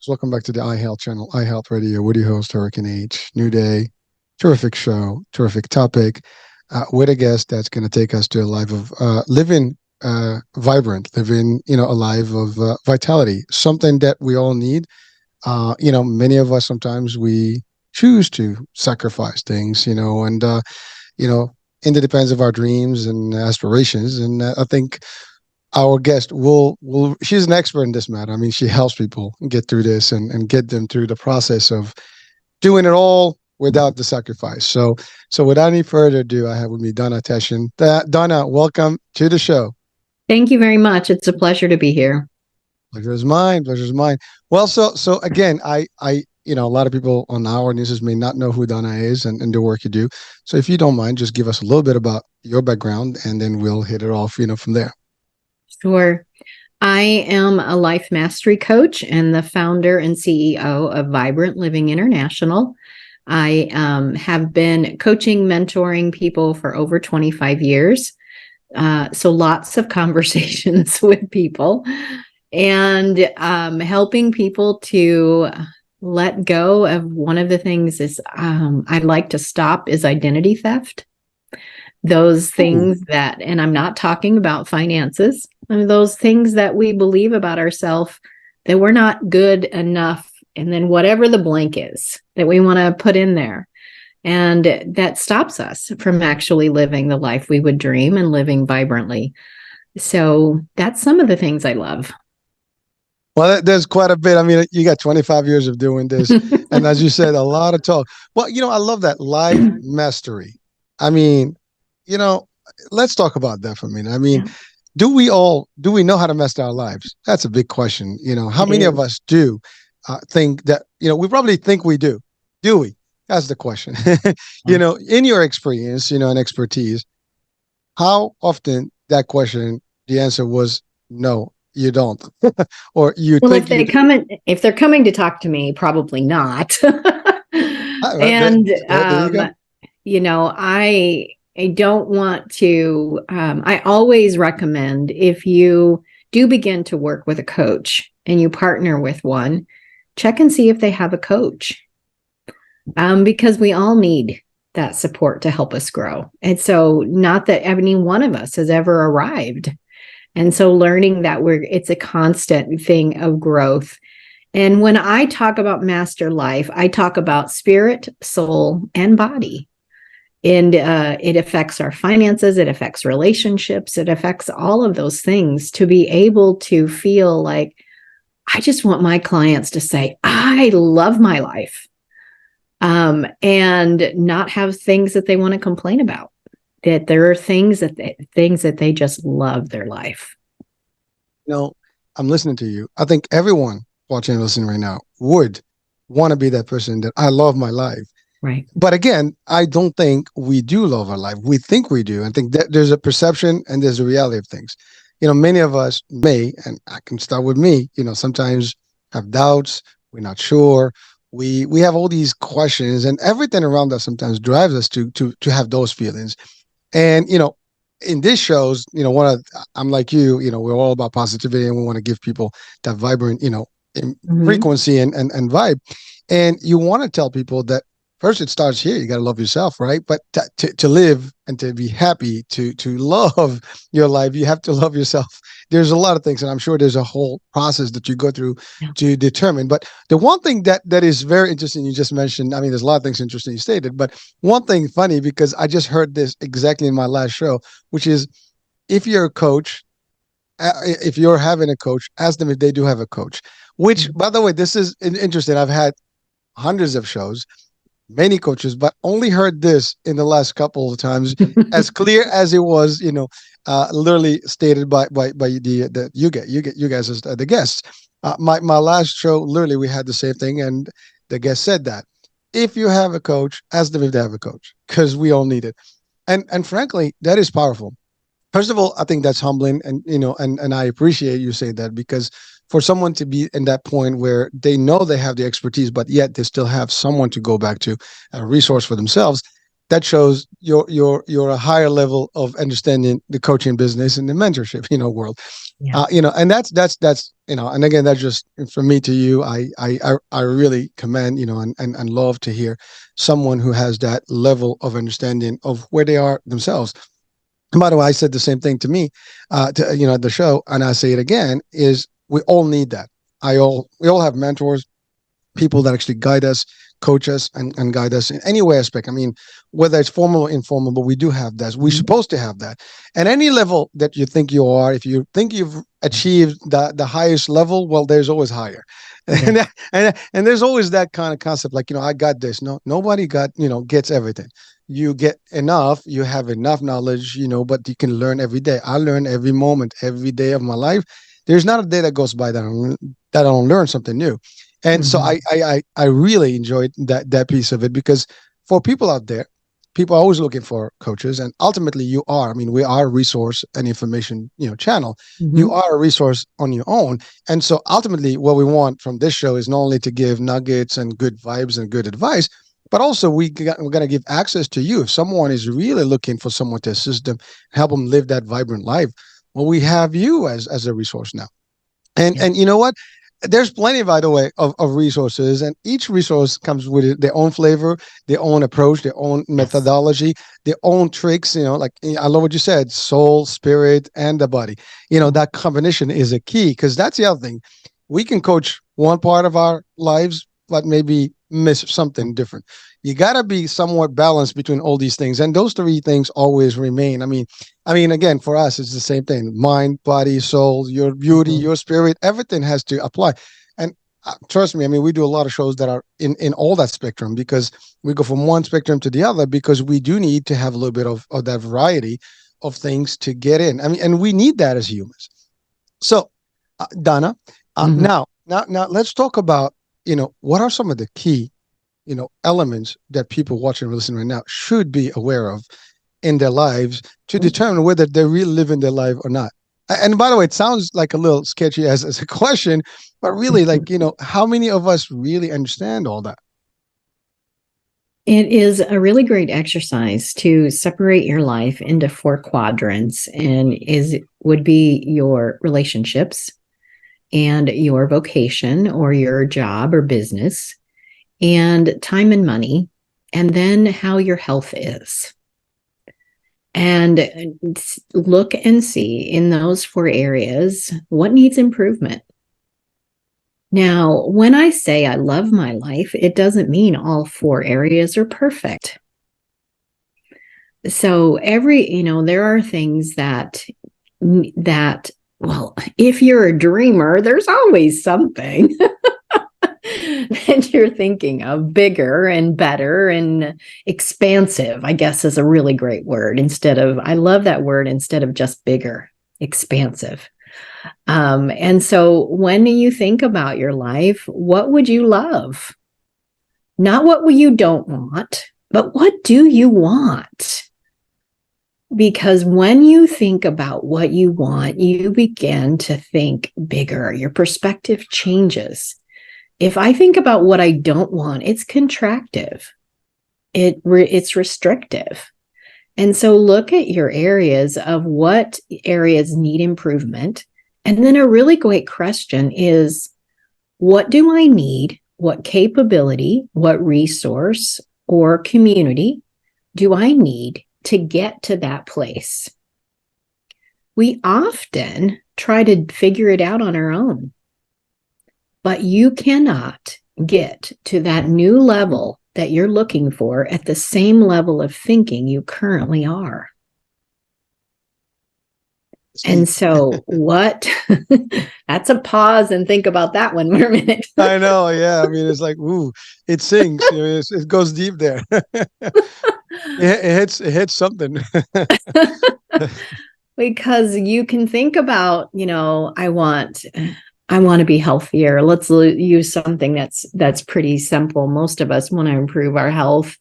Welcome back to the iHealth channel, iHealth Radio. With your host, Hurricane H. New day, terrific show, terrific topic, with a guest that's going to take us to a life of living vibrant, living, a life of vitality, something that we all need. Many of us sometimes we choose to sacrifice things, you know, in the defense of our dreams and aspirations. And I think our guest will she's an expert in this matter. I mean, she helps people get through this and get them through the process of doing it all without the sacrifice. So without any further ado, I have with me Donna Tashjian. Donna, welcome to the show. Thank you very much. It's a pleasure to be here. Pleasure is mine. Pleasure is mine. Well, so again, a lot of people on our newses may not know who Donna is and the work you do. So if you don't mind, just give us a little bit about your background, and then we'll hit it off, from there. Sure. I am a life mastery coach and the founder and CEO of Vibrant Living International. I have been coaching, mentoring people for over 25 years. So lots of conversations with people and helping people to let go of one of the things is I'd like to stop is identity theft. Those things that, and I'm not talking about finances, those things that we believe about ourselves that we're not good enough. And then whatever the blank is that we want to put in there. And that stops us from actually living the life we would dream and living vibrantly. So that's some of the things I love. Well, there's quite a bit. I mean, you got 25 years of doing this. And as you said, a lot of talk. Well, I love that life mastery. I mean, let's talk about that for a minute. I mean, do we know how to master our lives? That's a big question. How many of us do think that, we probably think we do. Do we? That's the question. In your experience, and expertise, how often that question, the answer was no, you don't. Or you think if they're coming to talk to me, probably not. And I don't want to, I always recommend if you do begin to work with a coach and you partner with one, check and see if they have a coach. Because we all need that support to help us grow. And so not that any one of us has ever arrived. And so learning that it's a constant thing of growth. And when I talk about master life, I talk about spirit, soul, and body. And it affects our finances, it affects relationships, it affects all of those things to be able to feel like, I just want my clients to say, I love my life. And not have things that they want to complain about, that there are things that they just love their life. I'm listening to you. I think everyone watching and listening right now would want to be that person that I love my life. Right. But again, I don't think we do love our life. We think we do. I think that there's a perception and there's a reality of things. Many of us may, and I can start with me, sometimes have doubts. We're not sure. We have all these questions, and everything around us sometimes drives us to have those feelings. And in this shows, I'm like you, we're all about positivity, and we want to give people that vibrant, frequency and vibe. And you want to tell people that first it starts here. You got to love yourself, right? But to live and to be happy, to love your life, you have to love yourself. There's a lot of things, and I'm sure there's a whole process that you go through to determine. But the one thing that is very interesting, you just mentioned, I mean, there's a lot of things interesting you stated, but one thing funny, because I just heard this exactly in my last show, which is if you're a coach, if you're having a coach, ask them if they do have a coach, which, by the way, this is interesting. I've had hundreds of shows, many coaches, but only heard this in the last couple of times, as clear as it was, literally stated by the you guys as the guests. My last show, literally, we had the same thing, and the guest said that if you have a coach, ask them if they have a coach, because we all need it. And frankly, that is powerful. First of all, I think that's humbling, and and I appreciate you saying that, because for someone to be in that point where they know they have the expertise, but yet they still have someone to go back to, a resource for themselves, that shows you're a higher level of understanding the coaching business and the mentorship, world. Yeah. And that's and again, that's just from me to you. I really commend, and love to hear someone who has that level of understanding of where they are themselves. And by the way, I said the same thing to me, at the show, and I say it again: is we all need that. We all have mentors, people that actually guide us, coach us, and guide us in any way aspect. I mean, whether it's formal or informal, but we do have that. We're Mhm. supposed to have that. And any level that you think you are, if you think you've achieved the highest level, well, there's always higher. Yeah. And there's always that kind of concept, like, I got this. No, nobody gets everything. You get enough, you have enough knowledge, but you can learn every day. I learn every moment, every day of my life. There's not a day that goes by that I don't learn something new. And so Mhm. I really enjoyed that piece of it, because for people out there, people are always looking for coaches, and ultimately you are. I mean, we are a resource and information channel. You Mhm. are a resource on your own, and so ultimately, what we want from this show is not only to give nuggets and good vibes and good advice, but also we're going to give access to you. If someone is really looking for someone to assist them, help them live that vibrant life, well, we have you as a resource now. Yeah. And you know what? There's plenty, by the way, of resources, and each resource comes with their own flavor, their own approach, their own Yes. methodology, their own tricks. Like, I love what you said: soul, spirit, and the body. That combination is a key, because that's the other thing. We can coach one part of our lives, but maybe miss something different. You got to be somewhat balanced between all these things, and those three things always remain. I mean, again, for us, it's the same thing: mind, body, soul, your beauty, Mhm. your spirit, everything has to apply. And trust me, I mean, we do a lot of shows that are in all that spectrum, because we go from one spectrum to the other, because we do need to have a little bit of that variety of things to get in. I mean, and we need that as humans. So, Donna, Mhm. now let's talk about, what are some of the key, elements that people watching and listening right now should be aware of in their lives to determine whether they're really living their life or not. And by the way, it sounds like a little sketchy as a question, but really, like, how many of us really understand all that? It is a really great exercise to separate your life into four quadrants, and is would be your relationships and your vocation or your job or business, and time and money, and then how your health is. And look and see in those four areas what needs improvement. Now, when I say I love my life, it doesn't mean all four areas are perfect. So there are things well, if you're a dreamer, there's always something that you're thinking of bigger and better and expansive, I guess is a really great word. I love that word instead of just bigger, expansive. And so when you think about your life, what would you love? Not what you don't want, but what do you want? Because when you think about what you want, you begin to think bigger. Your perspective changes. If I think about what I don't want, it's contractive. It's restrictive. And so look at your areas of what areas need improvement. And then a really great question is, what do I need? What capability, what resource or community do I need to get to that place? We often try to figure it out on our own, but you cannot get to that new level that you're looking for at the same level of thinking you currently are. It's And deep. so, what that's a pause and think about that one for a minute. I know. Yeah. I mean, it's like, ooh, it sinks. It goes deep there. It hits something. Because you can think about, I want to be healthier. Let's use something that's pretty simple. Most of us want to improve our health.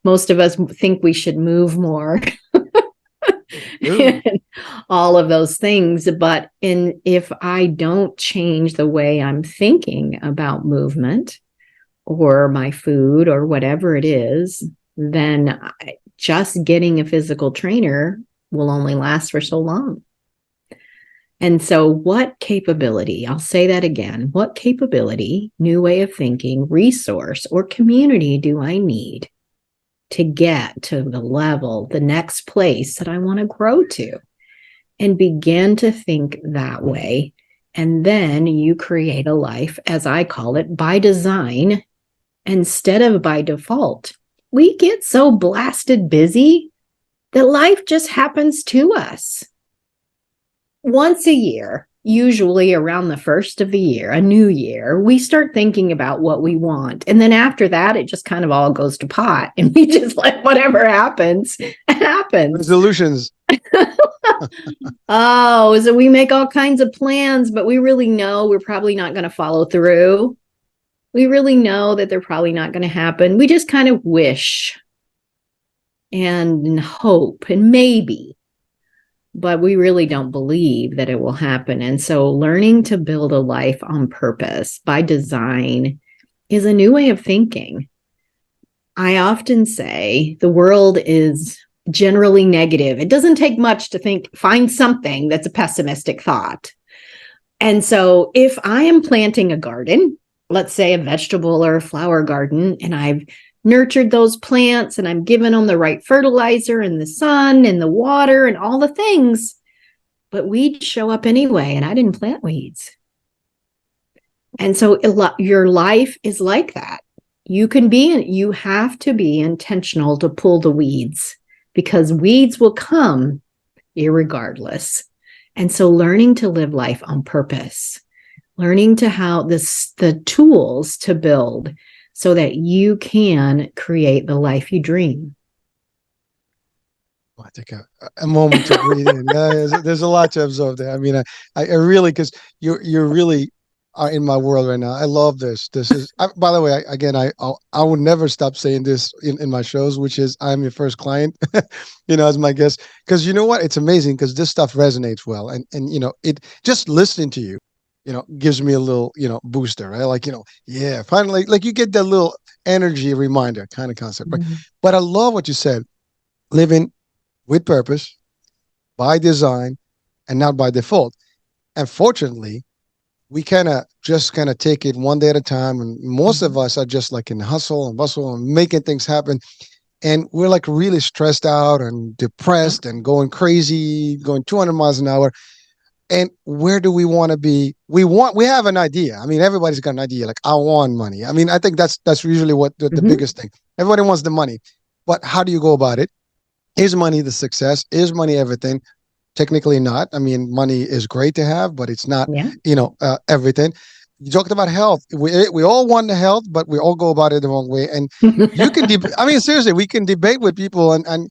Most of us think we should move more. True. All of those things, but if I don't change the way I'm thinking about movement or my food or whatever it is, then just getting a physical trainer will only last for so long. And so, what capability, I'll say that again, what capability, new way of thinking, resource, or community do I need to get to the level, the next place that I want to grow to? And begin to think that way. And then you create a life, as I call it, by design instead of by default. We get so blasted busy that life just happens to us. Once a year, usually around the first of the year, a new year, we start thinking about what we want. And then after that, it just kind of all goes to pot. And we just let whatever happens, happens. Resolutions. Oh, so we make all kinds of plans, but we really know we're probably not going to follow through. We really know that they're probably not going to happen. We just kind of wish and hope and maybe, but we really don't believe that it will happen. And so learning to build a life on purpose by design is a new way of thinking. I often say the world is generally negative. It doesn't take much to find something that's a pessimistic thought. And so if I am planting a garden, let's say a vegetable or a flower garden, and I've nurtured those plants and I'm giving them the right fertilizer and the sun and the water and all the things, but weeds show up anyway, and I didn't plant weeds. And so your life is like that. You have to be intentional to pull the weeds, because weeds will come irregardless. And so learning to live life on purpose, learning to how the tools to build so that you can create the life you dream. I take a moment to breathe in. There's a lot to absorb there. I mean, I really, because you're really are in my world right now. I love this. This is, by the way, I would never stop saying this in my shows, which is I'm your first client, as my guest. Because you know what? It's amazing because this stuff resonates well. And it just listening to you, gives me a little, booster, right? Like, yeah, finally, like you get that little energy reminder kind of concept, right? Mm-hmm. But I love what you said, living with purpose, by design, and not by default. And fortunately, we kind of take it one day at a time. And most of us are just like in hustle and bustle and making things happen. And we're like really stressed out and depressed and going crazy, going 200 miles an hour. And where do we want to be? We have an idea. I mean, everybody's got an idea. Like, I want money. I mean, I think that's usually what the biggest thing. Everybody wants the money. But how do you go about it? Is money the success? Is money everything? Technically not. I mean, money is great to have, but it's not, everything. You talked about health. We all want the health, but we all go about it the wrong way. And you can, I mean, seriously, we can debate with people and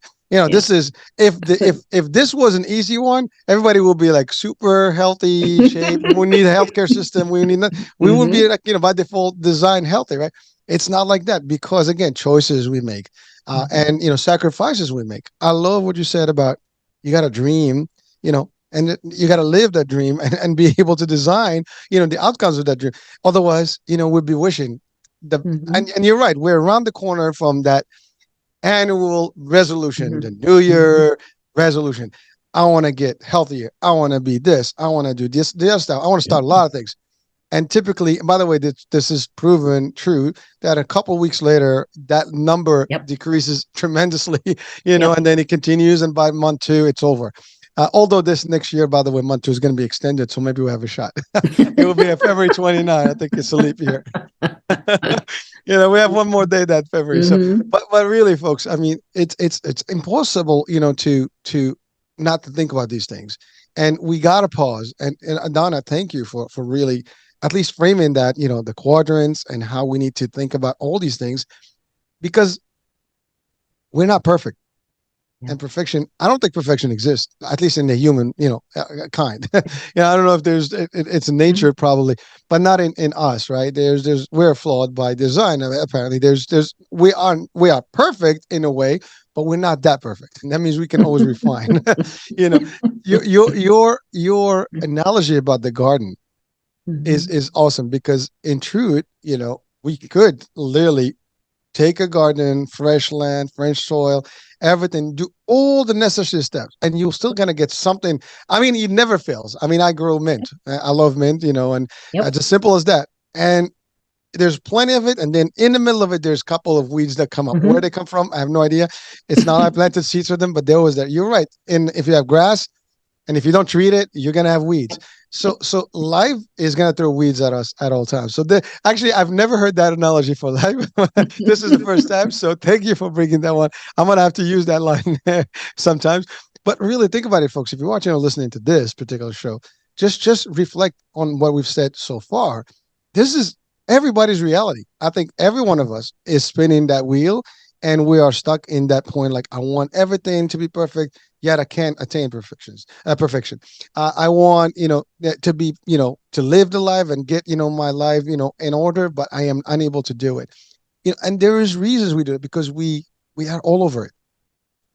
this is, if this was an easy one, everybody will be like super healthy shape. We need a healthcare system. We wouldn't be like, by default design healthy, right? It's not like that, because again, choices we make, and sacrifices we make. I love what you said about you got to dream, and you got to live that dream and be able to design, the outcomes of that dream. Otherwise, we'd be wishing and you're right. We're around the corner from that annual resolution, the New Year resolution. I want to get healthier. I want to be this. I want to do this stuff. I want to start a lot of things. And typically, by the way, this is proven true, that a couple of weeks later, that number decreases tremendously, and then it continues. And by month 2, it's over. Although this next year, by the way, month 2 is going to be extended. So maybe we'll have a shot. It will be a February 29. I think it's a leap year. We have one more day that February. So, but really, folks, I mean, it's impossible, to not to think about these things. And we got to pause. And Donna, thank you for really at least framing that, the quadrants and how we need to think about all these things, because we're not perfect. And perfection, I don't think perfection exists, at least in the human, kind. I don't know if it's in nature probably, but not in us, right? We're flawed by design. Apparently we are perfect in a way, but we're not that perfect. And that means we can always refine. Your analogy about the garden is awesome, because in truth, we could literally take a garden, fresh land, fresh soil, everything, do all the necessary steps, and you're still gonna get something. I mean, it never fails. I mean, I grow mint. I love mint, and Yep. it's as simple as that. And there's plenty of it, and then in the middle of it, there's a couple of weeds that come up. Where Mhm. they come from, I have no idea. It's not I planted seeds for them, but they're always there. You're right. And if you have grass, and if you don't treat it, you're gonna have weeds. So life is gonna throw weeds at us at all times. So actually, I've never heard that analogy for life. This is the first time. So thank you for bringing that one. I'm gonna have to use that line sometimes. But really, think about it, folks. If you're watching or listening to this particular show, just reflect on what we've said so far. This is everybody's reality. I think every one of us is spinning that wheel, and we are stuck in that point. Like, I want everything to be perfect, yet I can't attain perfection. I want, to be, to live the life and get, my life, in order, but I am unable to do it. And there is reasons we do it, because we are all over it.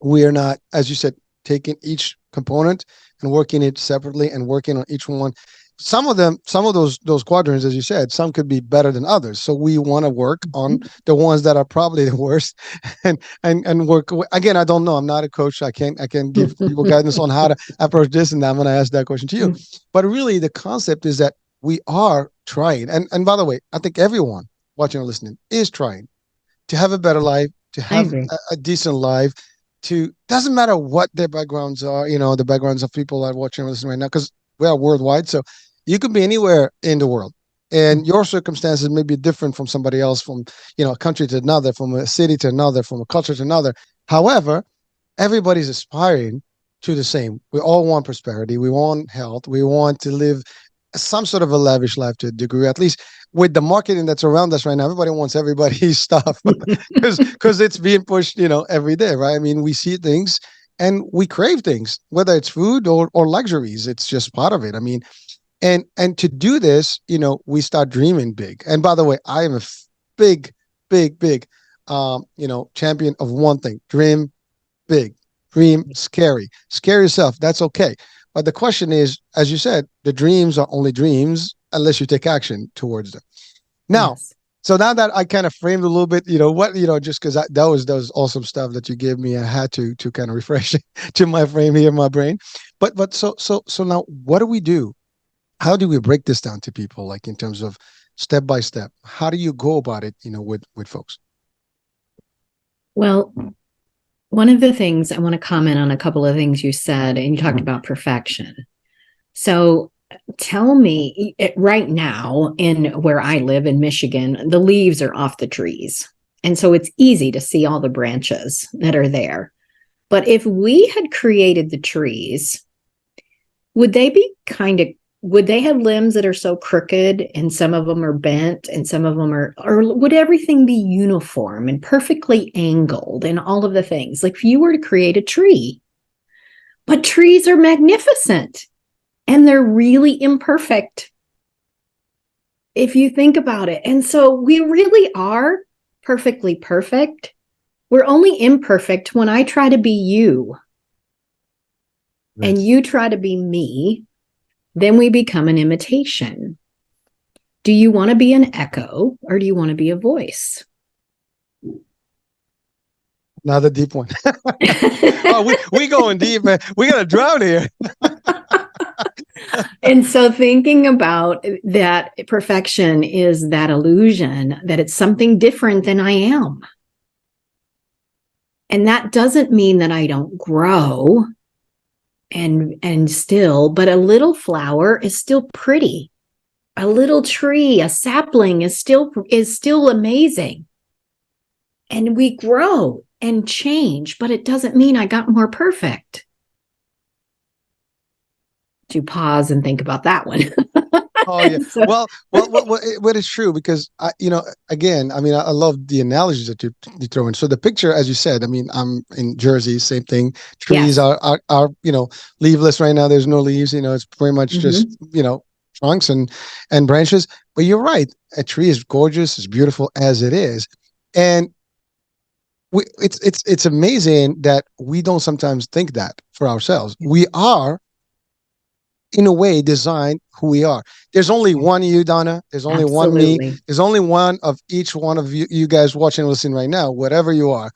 We are not, as you said, taking each component and working it separately and working on each one. Some of those quadrants, as you said, some could be better than others. So we want to work on the ones that are probably the worst, and work. Again, I don't know. I'm not a coach. I can't give people guidance on how to approach this, and I'm going to ask that question to you. But really, the concept is that we are trying. And by the way, I think everyone watching or listening is trying to have a better life, to I have agree. a decent life. To doesn't matter what their backgrounds are, the backgrounds of people that are watching and listening right now, because we are worldwide. So you could be anywhere in the world, and your circumstances may be different from somebody else, from a country to another, from a city to another, from a culture to another. However, everybody's aspiring to the same. We all want prosperity. We want health. We want to live some sort of a lavish life to a degree. At least with the marketing that's around us right now, everybody wants everybody's stuff, because it's being pushed, every day, right? I mean, we see things and we crave things, whether it's food or luxuries. It's just part of it. I mean, and to do this, we start dreaming big. And by the way, I am a big, big, big, champion of one thing: dream big, dream scare yourself. That's okay. But the question is, as you said, the dreams are only dreams unless you take action towards them. Now, Yes. so now that I kind of framed a little bit, just because that was awesome stuff that you gave me, I had to kind of refresh it to my frame here, my brain. But so now, what do we do? How do we break this down to people, like in terms of step by step? How do you go about it, with folks? Well, one of the things I want to comment on a couple of things you said, and you talked about perfection. So tell me, right now in where I live in Michigan, the leaves are off the trees. And so it's easy to see all the branches that are there. But if we had created the trees, would they be would they have limbs that are so crooked and some of them are bent and some of them are, or would everything be uniform and perfectly angled and all of the things? Like if you were to create a tree, but trees are magnificent and they're really imperfect if you think about it. And so we really are perfectly perfect. We're only imperfect when I try to be you and Yes. you try to be me, then we become an imitation. Do you want to be an echo or do you want to be a voice? Another deep one. Oh, we going deep, man. We gotta drown here. And so thinking about that, perfection is that illusion that it's something different than I am. And that doesn't mean that I don't grow and still, but a little flower is still pretty. A little tree, a sapling is still amazing. And we grow and change, but it doesn't mean I got more perfect. To pause and think about that one. Oh yeah. So, Well, it's true, because again, I mean, I love the analogies that you throw in. So the picture, as you said, I mean, I'm in Jersey, same thing. Trees yes. are leafless right now. There's no leaves. It's pretty much just Mm-hmm. trunks and branches. But you're right. A tree is gorgeous. It's beautiful as it is, and it's amazing that we don't sometimes think that for ourselves. We are in a way design who we are. There's only one you, Donna. There's only one me. Absolutely. There's only one of each one of you guys watching and listening right now, whatever you are.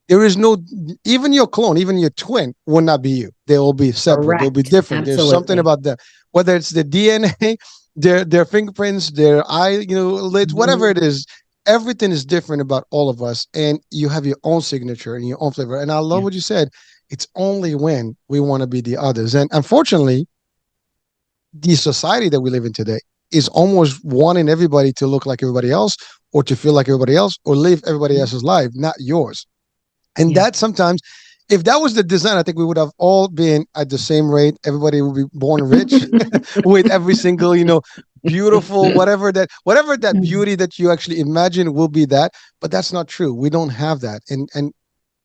There is no, even your clone, even your twin will not be you. They will be separate. They'll be Correct. different. There's something Absolutely. about them, whether it's the DNA, their fingerprints, their eye, lids, whatever it Mhm. is. Everything is different about all of us, and you have your own signature and your own flavor. And I love Yeah. what you said. It's only when we want to be the others, and unfortunately, the society that we live in today is almost wanting everybody to look like everybody else, or to feel like everybody else, or live everybody Mhm. else's life, not yours. And Yeah. that sometimes, if that was the design, I think we would have all been at the same rate. Everybody would be born rich with every single, beautiful, whatever that beauty that you actually imagine will be that. But that's not true. We don't have that. And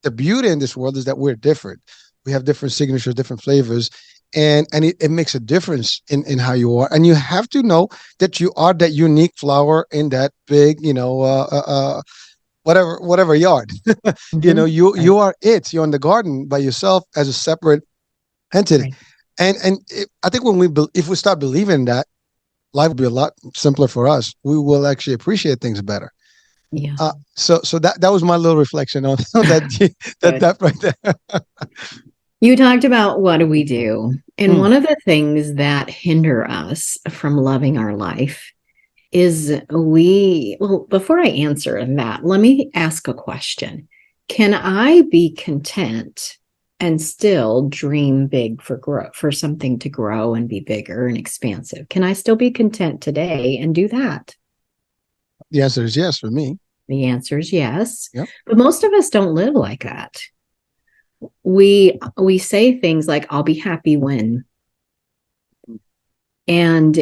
the beauty in this world is that we're different. We have different signatures, different flavors, and it makes a difference in how you are. And you have to know that you are that unique flower in that big, whatever yard. Mhm. You Right. are it. You're in the garden by yourself as a separate entity. Right. I think if we start believing that, life will be a lot simpler for us. We will actually appreciate things better. Yeah. So that was my little reflection on, on that Good. that right there. You talked about what do we do? And Mm. one of the things that hinder us from loving our life is well, before I answer that, let me ask a question. Can I be content and still dream big for something to grow and be bigger and expansive? Can I still be content today and do that? The answer is yes for me. The answer is yes. Yep. But most of us don't live like that. We say things like I'll be happy when, and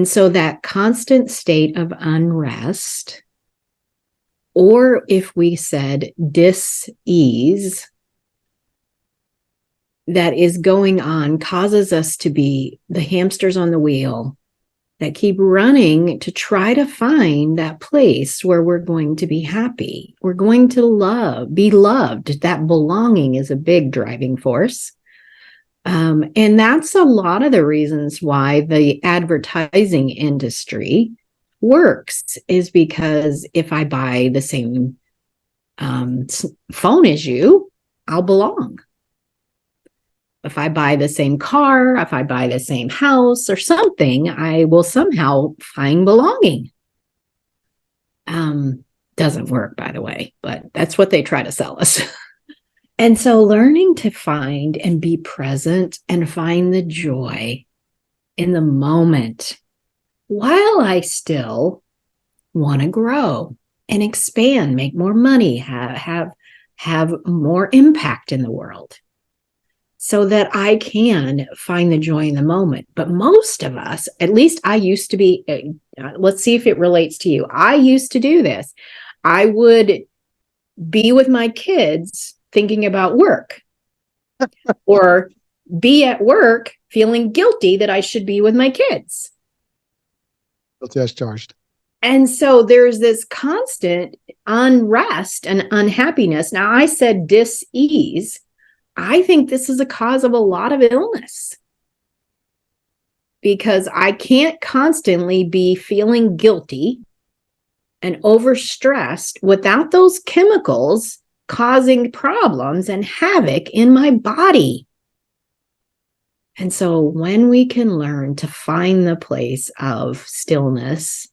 so that constant state of unrest, or if we said dis-ease, that is going on causes us to be the hamsters on the wheel that keep running to try to find that place where we're going to be happy. We're going to be loved. That belonging is a big driving force. And that's a lot of the reasons why the advertising industry works, is because if I buy the same phone as you, I'll belong. If I buy the same car, if I buy the same house or something, I will somehow find belonging. Um, doesn't work, by the way, but that's what they try to sell us. And so learning to find and be present and find the joy in the moment while I still want to grow and expand, make more money, have more impact in the world, so that I can find the joy in the moment. But most of us, at least I used to be, let's see if it relates to you. I used to do this. I would be with my kids thinking about work, or be at work feeling guilty that I should be with my kids. Guilty as charged. And so there's this constant unrest and unhappiness. Now, I said dis-ease. I think this is a cause of a lot of illness, because I can't constantly be feeling guilty and overstressed without those chemicals causing problems and havoc in my body. And so when we can learn to find the place of stillness.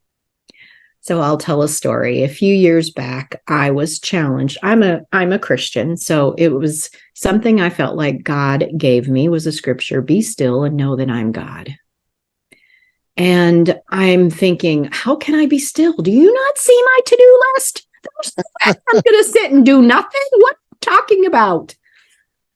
So I'll tell a story. A few years back, I was challenged. I'm a Christian, so it was something I felt like God gave me, was a scripture, be still and know that I'm God. And I'm thinking, how can I be still? Do you not see my to-do list? I'm going to sit and do nothing? What are you talking about?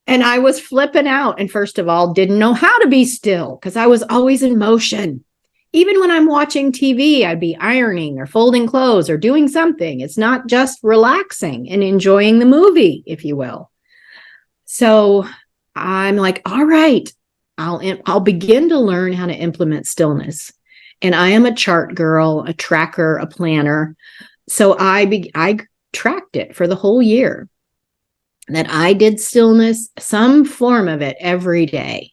And I was flipping out. And first of all, didn't know how to be still because I was always in motion. Even when I'm watching TV, I'd be ironing or folding clothes or doing something. It's not just relaxing and enjoying the movie, if you will. So I'm like, all right, I'll begin to learn how to implement stillness. And I am a chart girl, a tracker, a planner. So I tracked it for the whole year, that I did stillness, some form of it every day.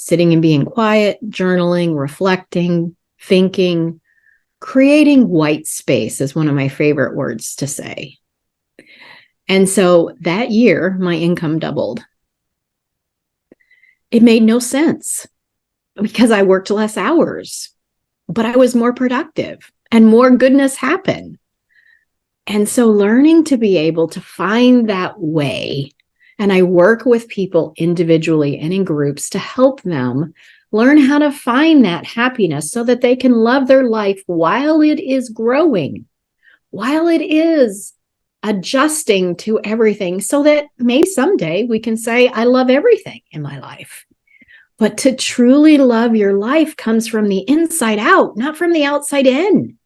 sitting and being quiet, journaling, reflecting, thinking, creating white space is one of my favorite words to say. And so that year, my income doubled. It made no sense because I worked less hours, but I was more productive and more goodness happened. And so learning to be able to find that way, and I work with people individually and in groups to help them learn how to find that happiness so that they can love their life while it is growing, while it is adjusting to everything, so that maybe someday we can say, I love everything in my life. But to truly love your life comes from the inside out, not from the outside in.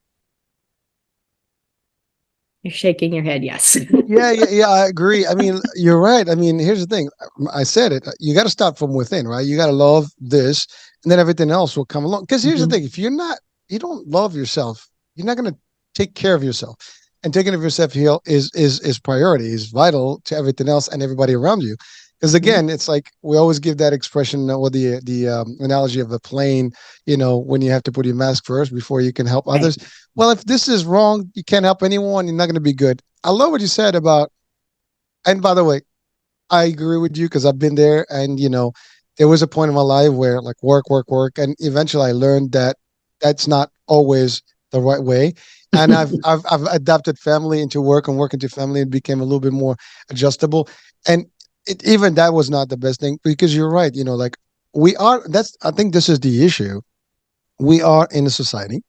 You're shaking your head, yes. Yeah, I agree. I mean, you're right. I mean, here's the thing. I said it. You got to start from within, right? You got to love this, and then everything else will come along. Because here's the Mhm. thing: if you don't love yourself, you're not going to take care of yourself. And taking care of yourself is priority, is vital to everything else and everybody around you. Because Mhm. again, it's like we always give that expression or the analogy of a plane. When you have to put your mask first before you can help Right. others. Well, if this is wrong, you can't help anyone. You're not going to be good. I love what you said about, and by the way, I agree with you because I've been there. And, there was a point in my life where like work, work, work. And eventually I learned that that's not always the right way. And I've adapted family into work and work into family and became a little bit more adjustable. And even that was not the best thing because you're right. Like I think this is the issue. We are in a society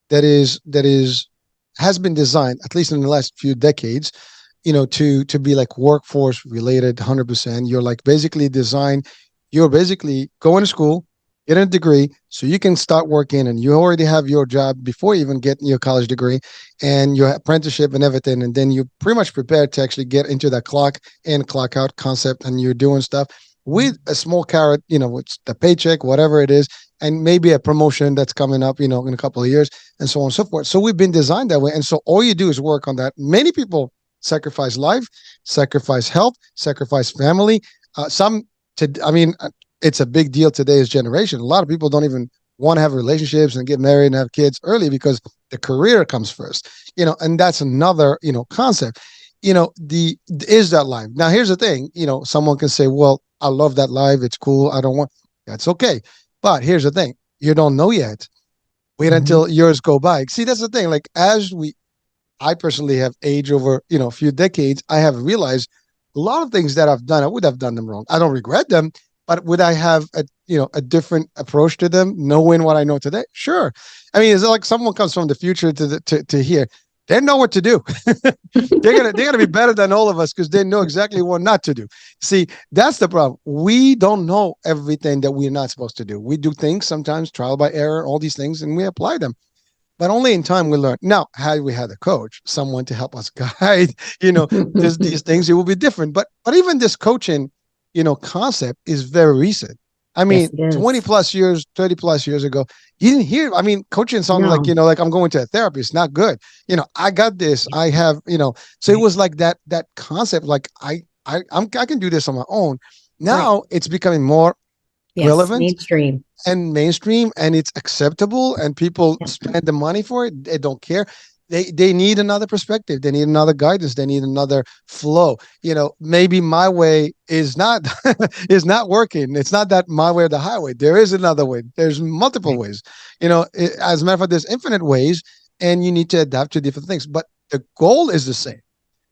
that is has been designed, at least in the last few decades, to be like workforce related 100%. You're like basically designed, you're basically going to school, get a degree so you can start working, and you already have your job before you even get your college degree and your apprenticeship and everything. And then you're pretty much prepared to actually get into that clock in, clock out concept, and you're doing stuff with a small carrot, with the paycheck, whatever it is, and maybe a promotion that's coming up, in a couple of years, and so on and so forth. So we've been designed that way. And so all you do is work on that. Many people sacrifice life, sacrifice health, sacrifice family. I mean, it's a big deal today's generation. A lot of people don't even want to have relationships and get married and have kids early because the career comes first, and that's another, concept. The is that life. Now, here's the thing, someone can say, well, I love that life. It's cool. I don't want, that's okay. But here's the thing, you don't know yet. Wait Mhm. until years go by. See, that's the thing. Like I personally have aged over, a few decades. I have realized a lot of things that I've done, I would have done them wrong. I don't regret them, but would I have a different approach to them, knowing what I know today? Sure. I mean, it's like someone comes from the future to here. They know what to do. They're gonna be better than all of us because they know exactly what not to do. See, that's the problem. We don't know everything that we're not supposed to do. We do things sometimes trial by error, all these things, and we apply them, but only in time we learn. Now, had we had a coach, someone to help us guide, these things, it will be different. But even this coaching, concept is very recent. I Yes, mean, it 20 is. plus years, 30 plus years ago, you didn't hear. I mean, coaching sounded like, No. like I'm going to a therapist. Not good. I got this. I have, so it Right. was like that concept, like I can do this on my own. Right. Now it's becoming more Yes. relevant Mainstream. and mainstream, and it's acceptable, and people Yep. spend the money for it. They don't care. They need another perspective, they need another guidance, they need another flow. Maybe my way is not is not working. It's not that my way or the highway. There is another way. There's multiple Right. ways. As a matter of fact, there's infinite ways, and you need to adapt to different things, but the goal is the same.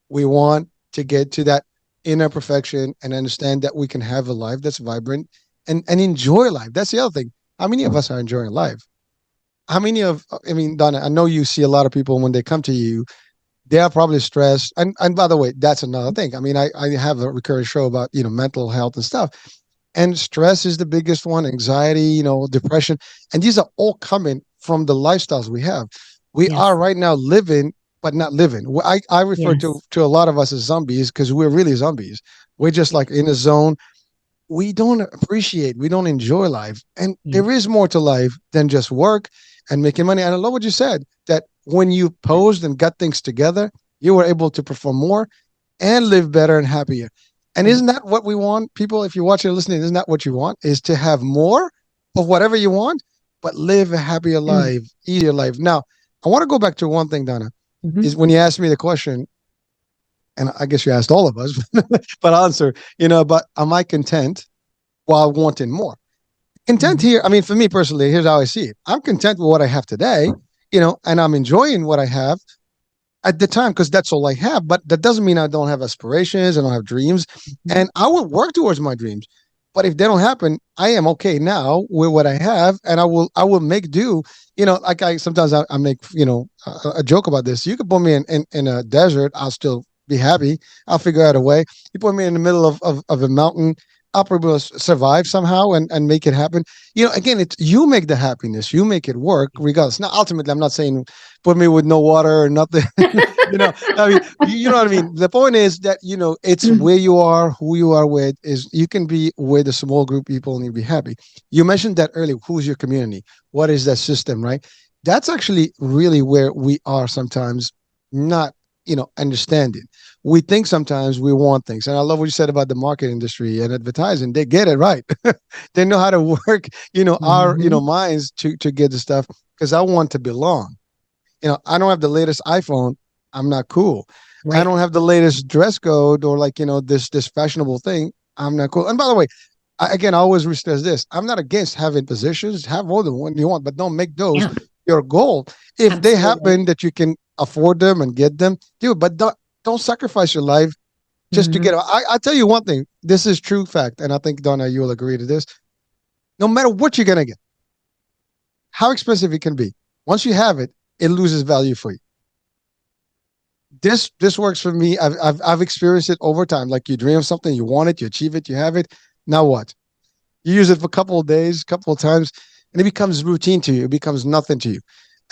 We want to get to that inner perfection and understand that we can have a life that's vibrant and enjoy life. That's the other thing. How many of us are enjoying life? I mean, Donna, I know you see a lot of people when they come to you, they are probably stressed. And by the way, that's another thing. I mean, I have a recurring show about, mental health and stuff. And stress is the biggest one, anxiety, depression. And these are all coming from the lifestyles we have. We are Yes. right now living, but not living. I refer to, Yes. to a lot of us as zombies because we're really zombies. We're just like in a zone. We don't appreciate, we don't enjoy life. And Yeah. there is more to life than just work and making money. And I love what you said, that when you posed and got things together, you were able to perform more and live better and happier. And isn't that what we want, people? If you're watching or listening, isn't that what you want? Is to have more of whatever you want, but live a happier Mm, life, easier life. Now, I want to go back to one thing, Donna, is mhm, when you asked me the question, and I guess you asked all of us, but I'll answer, but am I content while wanting more? Content mhm, here, I mean, for me personally, here's how I see it. I'm content with what I have today, and I'm enjoying what I have at the time because that's all I have. But that doesn't mean I don't have aspirations, I don't have dreams, mhm. and I will work towards my dreams. But if they don't happen, I am okay now with what I have, and I will make do. Like I sometimes I make a joke about this. You could put me in a desert, I'll still be happy. I'll figure out a way. You put me in the middle of a mountain, I'll probably survive somehow and make it happen. Again, it's you make the happiness, you make it work regardless. Now, ultimately, I'm not saying put me with no water or nothing. I mean, you know what I mean. The point is that it's Mm, where you are, who you are with. Is you can be with a small group of people and you'll be happy. You mentioned that earlier. Who's your community? What is that system? Right. That's actually really where we are sometimes not understanding. We think sometimes we want things, and I love what you said about the market industry and advertising. They get it right. They know how to work our mhm. minds to get the stuff because I want to belong. I don't have the latest iPhone, I'm not cool. I Right. don't have the latest dress code or like this fashionable thing, I'm not cool. And by the way, again, I always stress this: I'm not against having positions. Have more than one you want, but don't make those Yeah, your goal. If they absolutely. happen that you can afford them and get them, do it. But don't sacrifice your life just to get Mhm, it. I tell you one thing: this is true fact, and I think Donna, you will agree to this. No matter what you're gonna get, how expensive it can be, once you have it, it loses value for you. This works for me. I've experienced it over time. Like you dream of something, you want it, you achieve it, you have it. Now what? You use it for a couple of days, a couple of times, and it becomes routine to you. It becomes nothing to you,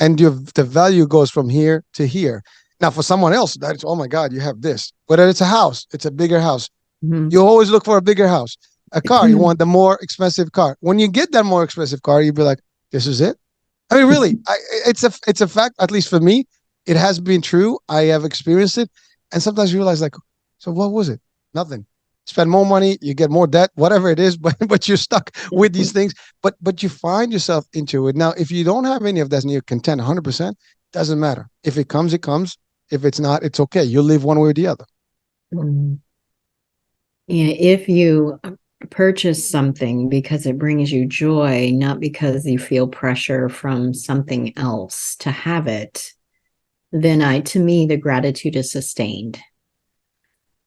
and the value goes from here to here. Now, for someone else, that's oh my God, you have this. Whether it's a house, it's a bigger house. mhm. You always look for a bigger house. A car, you want the more expensive car. When you get that more expensive car, you be like, this is it. I mean, really, it's a fact. At least for me, it has been true. I have experienced it, and sometimes you realize, like, so what was it? Nothing. Spend more money, you get more debt, whatever it is, but you're stuck with these things. But you find yourself into it now. If you don't have any of that, and you're content 100%, doesn't matter. If it comes, it comes. If it's not, it's okay. You'll live one way or the other. Mhm. Yeah, if you purchase something because it brings you joy, not because you feel pressure from something else to have it, then to me, the gratitude is sustained.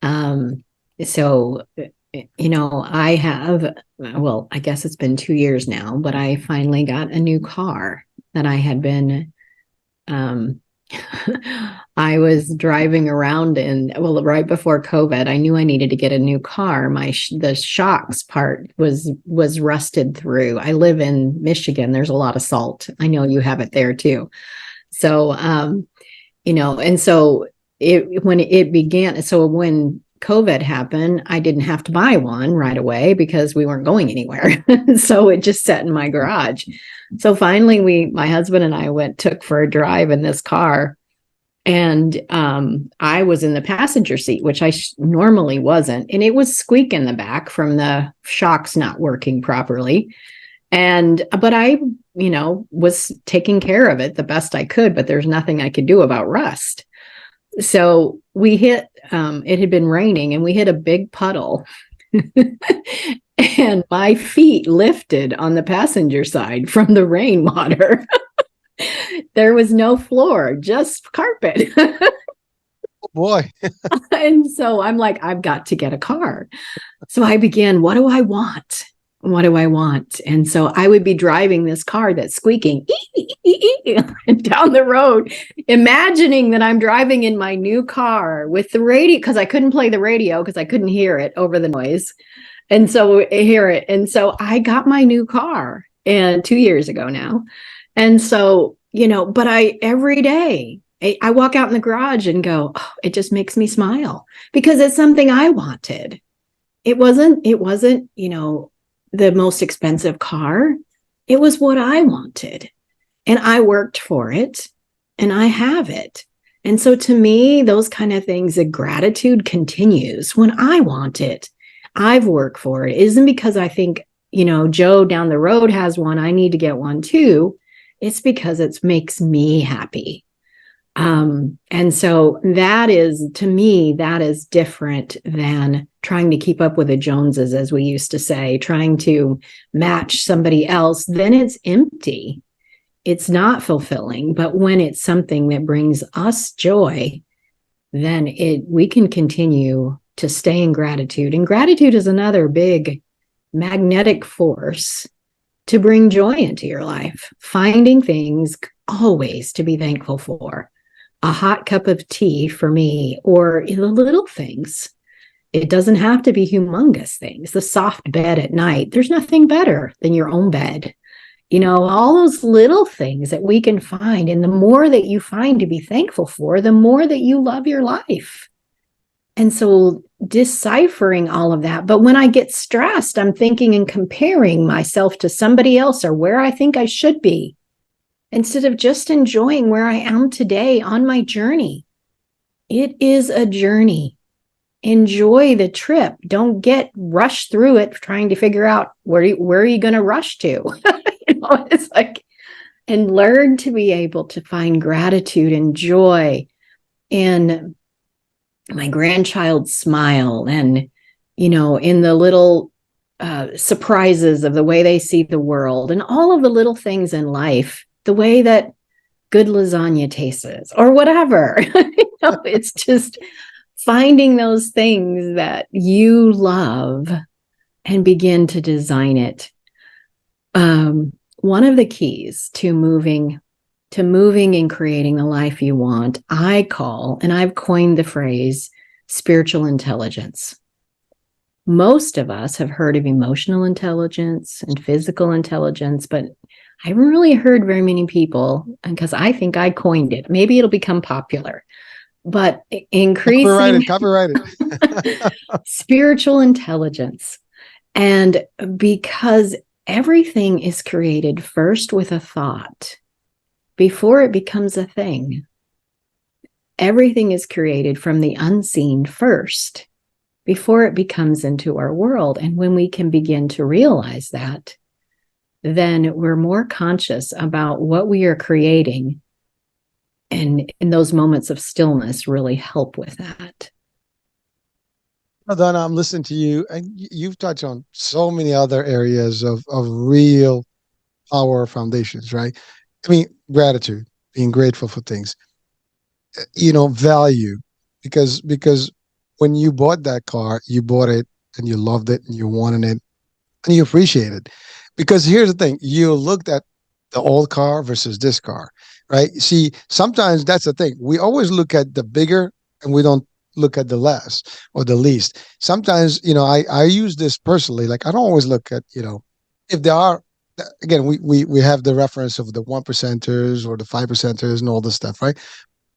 Um, so, I have, well, I guess it's been 2 years now, but I finally got a new car that I had been um, I was driving around in, well, right before COVID. I knew I needed to get a new car. The shocks part was rusted through. I live in Michigan. There's a lot of salt. I know you have it there too. So, and so when it began, so when COVID happened, I didn't have to buy one right away because we weren't going anywhere. So it just sat in my garage. So finally, my husband and I took for a drive in this car, and I was in the passenger seat, which I normally wasn't, and it was squeak in the back from the shocks not working properly. But I, was taking care of it the best I could, but there's nothing I could do about rust. So we hit, it had been raining and we hit a big puddle. And my feet lifted on the passenger side from the rainwater. There was no floor, just carpet. Oh boy. And so I'm like, I've got to get a car. So I began, what do I want? What do I want? And so I would be driving this car that's squeaking down the road, imagining that I'm driving in my new car with the radio, because I couldn't play the radio because I couldn't hear it over the noise. And so hear it. And so I got my new car and 2 years ago now. And so, but every day I walk out in the garage and go, oh, it just makes me smile because it's something I wanted. It wasn't, the most expensive car. It was what I wanted. And I worked for it and I have it. And so to me, those kind of things, the gratitude continues when I want it. I've worked for it. It isn't because I think, Joe down the road has one, I need to get one too. It's because it makes me happy. And so that is, to me, that is different than trying to keep up with the Joneses, as we used to say, trying to match somebody else. Then it's empty. It's not fulfilling. But when it's something that brings us joy, then we can continue to stay in gratitude. And gratitude is another big magnetic force to bring joy into your life, finding things always to be thankful for. A hot cup of tea for me, or the little things. It doesn't have to be humongous things. The soft bed at night, there's nothing better than your own bed. All those little things that we can find. And the more that you find to be thankful for, the more that you love your life. And so deciphering all of that. But when I get stressed, I'm thinking and comparing myself to somebody else or where I think I should be, instead of just enjoying where I am today on my journey. It is a journey. Enjoy the trip. Don't get rushed through it trying to figure out where are you going to rush to. It's like, and learn to be able to find gratitude and joy in my grandchild's smile and, in the little surprises of the way they see the world and all of the little things in life, the way that good lasagna tastes or whatever. It's just finding those things that you love and begin to design it. One of the keys to moving and creating the life you want, I call, and I've coined the phrase, spiritual intelligence. Most of us have heard of emotional intelligence and physical intelligence, but I haven't really heard very many people, because I think I coined it. Maybe it'll become popular, but increasing copyrighted. spiritual intelligence. And because everything is created first with a thought before it becomes a thing. Everything is created from the unseen first before it becomes into our world. And when we can begin to realize that, then we're more conscious about what we are creating. And in those moments of stillness really help with that. Well, Donna, I'm listening to you, and you've touched on so many other areas of real power foundations, right? I mean, gratitude, being grateful for things, value, because when you bought that car, you bought it and you loved it and you wanted it and you appreciate it. Because here's the thing, you looked at the old car versus this car, right? See, sometimes that's the thing. We always look at the bigger and we don't look at the less or the least. Sometimes, I use this personally. Like, I don't always look at, if there are, again, we have the reference of the 1%ers or the 5%ers and all this stuff, right?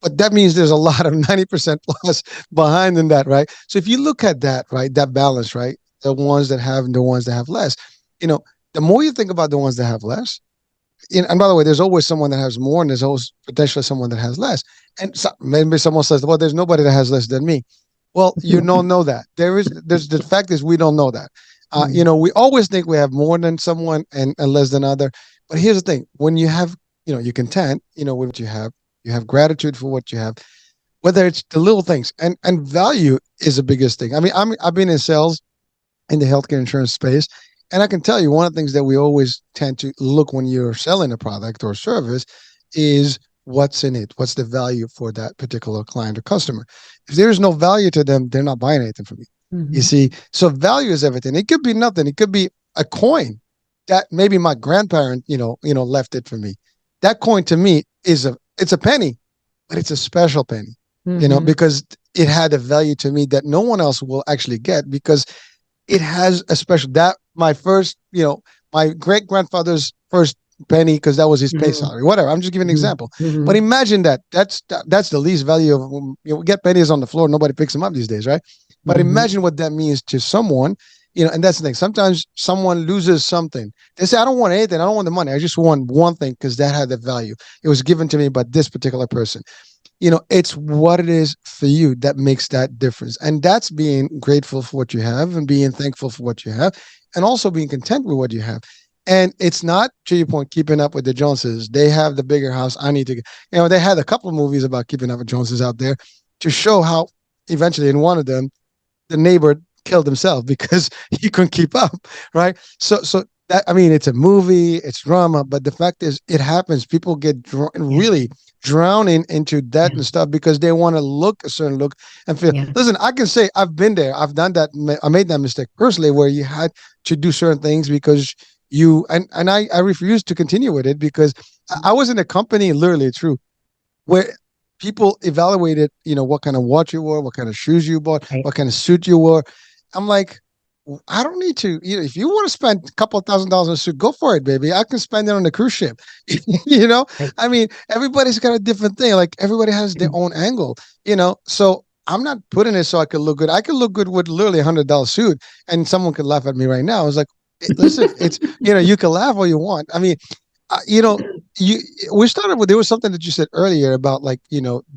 But that means there's a lot of 90% plus behind in that, right? So if you look at that, right, that balance, right, the ones that have and the ones that have less, the more you think about the ones that have less, and by the way, there's always someone that has more, and there's always potentially someone that has less. And maybe someone says, "Well, there's nobody that has less than me." Well, you don't know that. There's the fact is we don't know that. We always think we have more than someone and less than other. But here's the thing: when you have, you're content, with what you have gratitude for what you have, whether it's the little things, and value is the biggest thing. I mean, I've been in sales in the healthcare insurance space. And I can tell you one of the things that we always tend to look when you're selling a product or service is what's in it. What's the value for that particular client or customer? If there is no value to them, they're not buying anything from you. Mm-hmm. You see, so value is everything. It could be nothing. It could be a coin that maybe my grandparent, left it for me. That coin to me it's a penny, but it's a special penny, because it had a value to me that no one else will actually get, because it has a special, that my first, my great grandfather's first penny, because that was his pay salary, whatever. I'm just giving an example. But imagine that's the least value of, we get pennies on the floor. Nobody picks them up these days, right? But imagine what that means to someone, and that's the thing. Sometimes someone loses something. They say, I don't want anything. I don't want the money. I just want one thing because that had the value. It was given to me by this particular person. it's what it is for you that makes that difference. And that's being grateful for what you have and being thankful for what you have and also being content with what you have. And it's not, to your point, keeping up with the Joneses. They have the bigger house. I need to, they had a couple of movies about keeping up with Joneses out there to show how eventually in one of them, the neighbor killed himself because he couldn't keep up, right? So that, I mean, it's a movie, it's drama, but the fact is, it happens. People get Yeah. really drowning into debt Yeah. and stuff because they want to look a certain look and feel. Yeah. Listen, I can say I've been there. I've done that. I made that mistake personally, where you had to do certain things because I refused to continue with it because I was in a company, literally true, where people evaluated, what kind of watch you wore, what kind of shoes you bought, Right. what kind of suit you wore. I'm like, I don't need to. If you want to spend a couple of $1,000 on a suit, go for it, baby. I can spend it on the cruise ship. you know, Right. I mean, everybody's got a different thing. Like everybody has their own angle. So I'm not putting it so I could look good. I could look good with literally $100 suit, and someone could laugh at me right now. I was like, listen, it's you can laugh all you want. I mean, uh, you know, you we started with there was something that you said earlier about like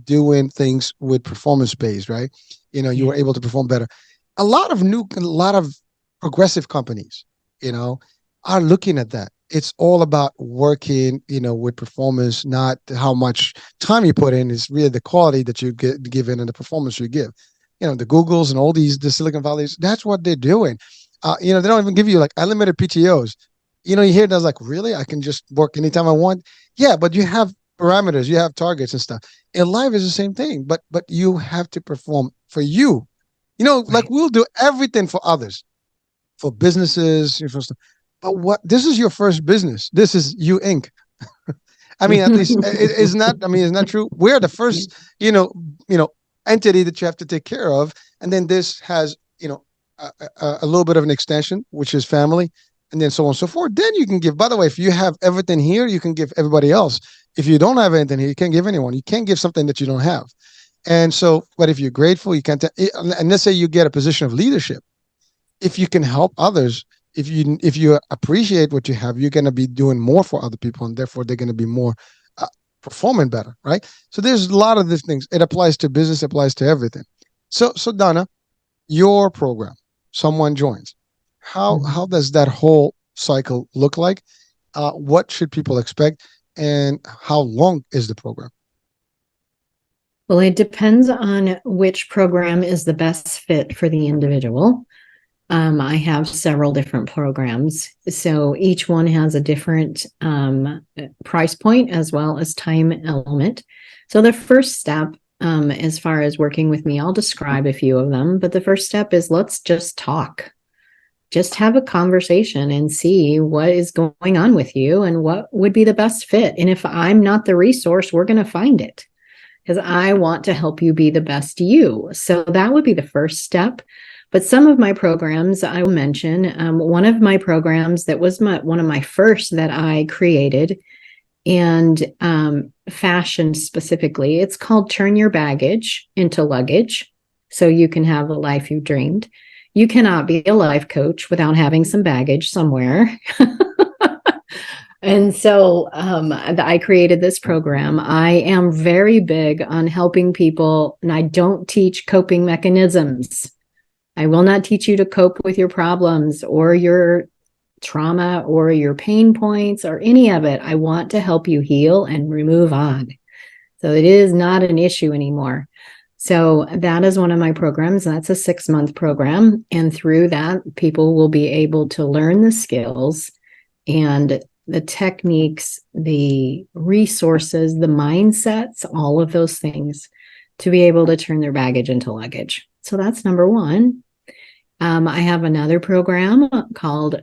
doing things with performance based, right? You Yeah. were able to perform better. A lot of progressive companies, you know, are looking at that. It's all about working, with performance, not how much time you put in. It's really the quality that you get given and the performance you give. The Googles and all the Silicon Valleys. That's what they're doing. They don't even give you like unlimited PTOs. You hear that's like, really? I can just work anytime I want. Yeah, but you have parameters, you have targets and stuff. In life is the same thing, but you have to perform for you. Like Right. we'll do everything for others, for businesses, but what this is your first business. This is you Inc. I mean, at least it's not. I mean, it's not true. We're the Yeah. first, you know, entity that you have to take care of, and then this has, a little bit of an extension, which is family, and then so on and so forth. Then you can give. By the way, if you have everything here, you can give everybody else. If you don't have anything here, you can't give anyone. You can't give something that you don't have. And so, but if you're grateful, you can't. And let's say you get a position of leadership, if you can help others, if you appreciate what you have, you're going to be doing more for other people, and therefore they're going to be more uh, performing better, right? So there's a lot of these things. It applies to business, applies to everything. So Donna, your program, someone joins. How Mhm. does that whole cycle look like? What should people expect, and how long is the program? Well, it depends on which program is the best fit for the individual. I have several different programs, so each one has a different price point as well as time element. So the first step, as far as working with me, I'll describe a few of them, but the first step is let's just talk. Just have a conversation and see what is going on with you and what would be the best fit. And if I'm not the resource, we're going to find it because I want to help you be the best you. So that would be the first step. But some of my programs I will mention. One of my programs that was one of my first that I created and fashioned specifically, it's called Turn Your Baggage into Luggage so you can have the life you dreamed. You cannot be a life coach without having some baggage somewhere. And so I created this program. I am very big on helping people, and I don't teach coping mechanisms. I will not teach you to cope with your problems or your trauma or your pain points or any of it. I want to help you heal and move on. So it is not an issue anymore. So that is one of my programs. That's a 6-month program. And through that, people will be able to learn the skills and the techniques, the resources, the mindsets, all of those things to be able to turn their baggage into luggage. So that's number one. I have another program called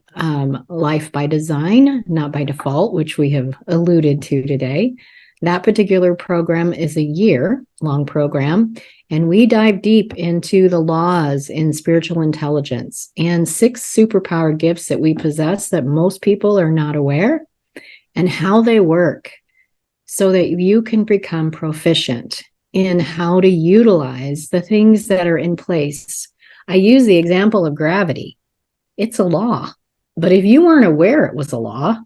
Life by Design, Not by Default, which we have alluded to today. That particular program is a year-long program, and we dive deep into the laws in spiritual intelligence and 6 superpower gifts that we possess that most people are not aware and how they work so that you can become proficient in how to utilize the things that are in place. I use the example of gravity. It's a law. But if you weren't aware it was a law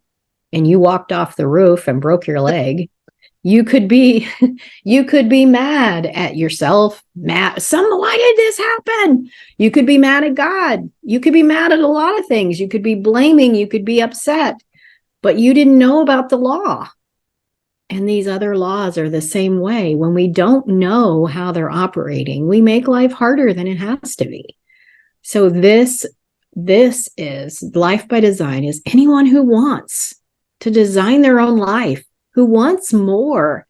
and you walked off the roof and broke your leg, You could be you could be mad at yourself, why did this happen? You could be mad at God. You could be mad at a lot of things. You could be blaming, you could be upset, but you didn't know about the law. And these other laws are the same way. When we don't know how they're operating, we make life harder than it has to be. So this is life by design, is anyone who wants to design their own life, who wants more.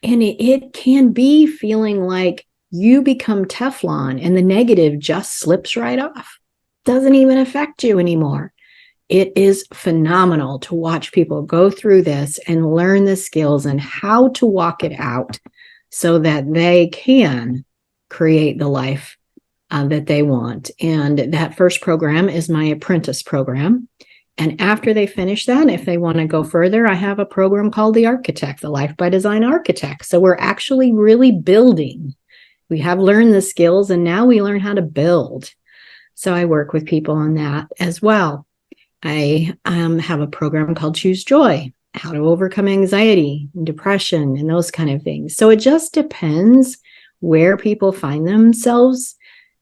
And it can be feeling like you become Teflon and the negative just slips right off. Doesn't even affect you anymore. It is phenomenal to watch people go through this and learn the skills and how to walk it out so that they can create the life that they want. And that first program is my apprentice program. And after they finish that, if they want to go further, I have a program called the Architect, the Life by Design Architect. So we're actually really building. We have learned the skills and now we learn how to build. So I work with people on that as well. I have a program called Choose Joy, how to overcome anxiety and depression and those kind of things. So it just depends where people find themselves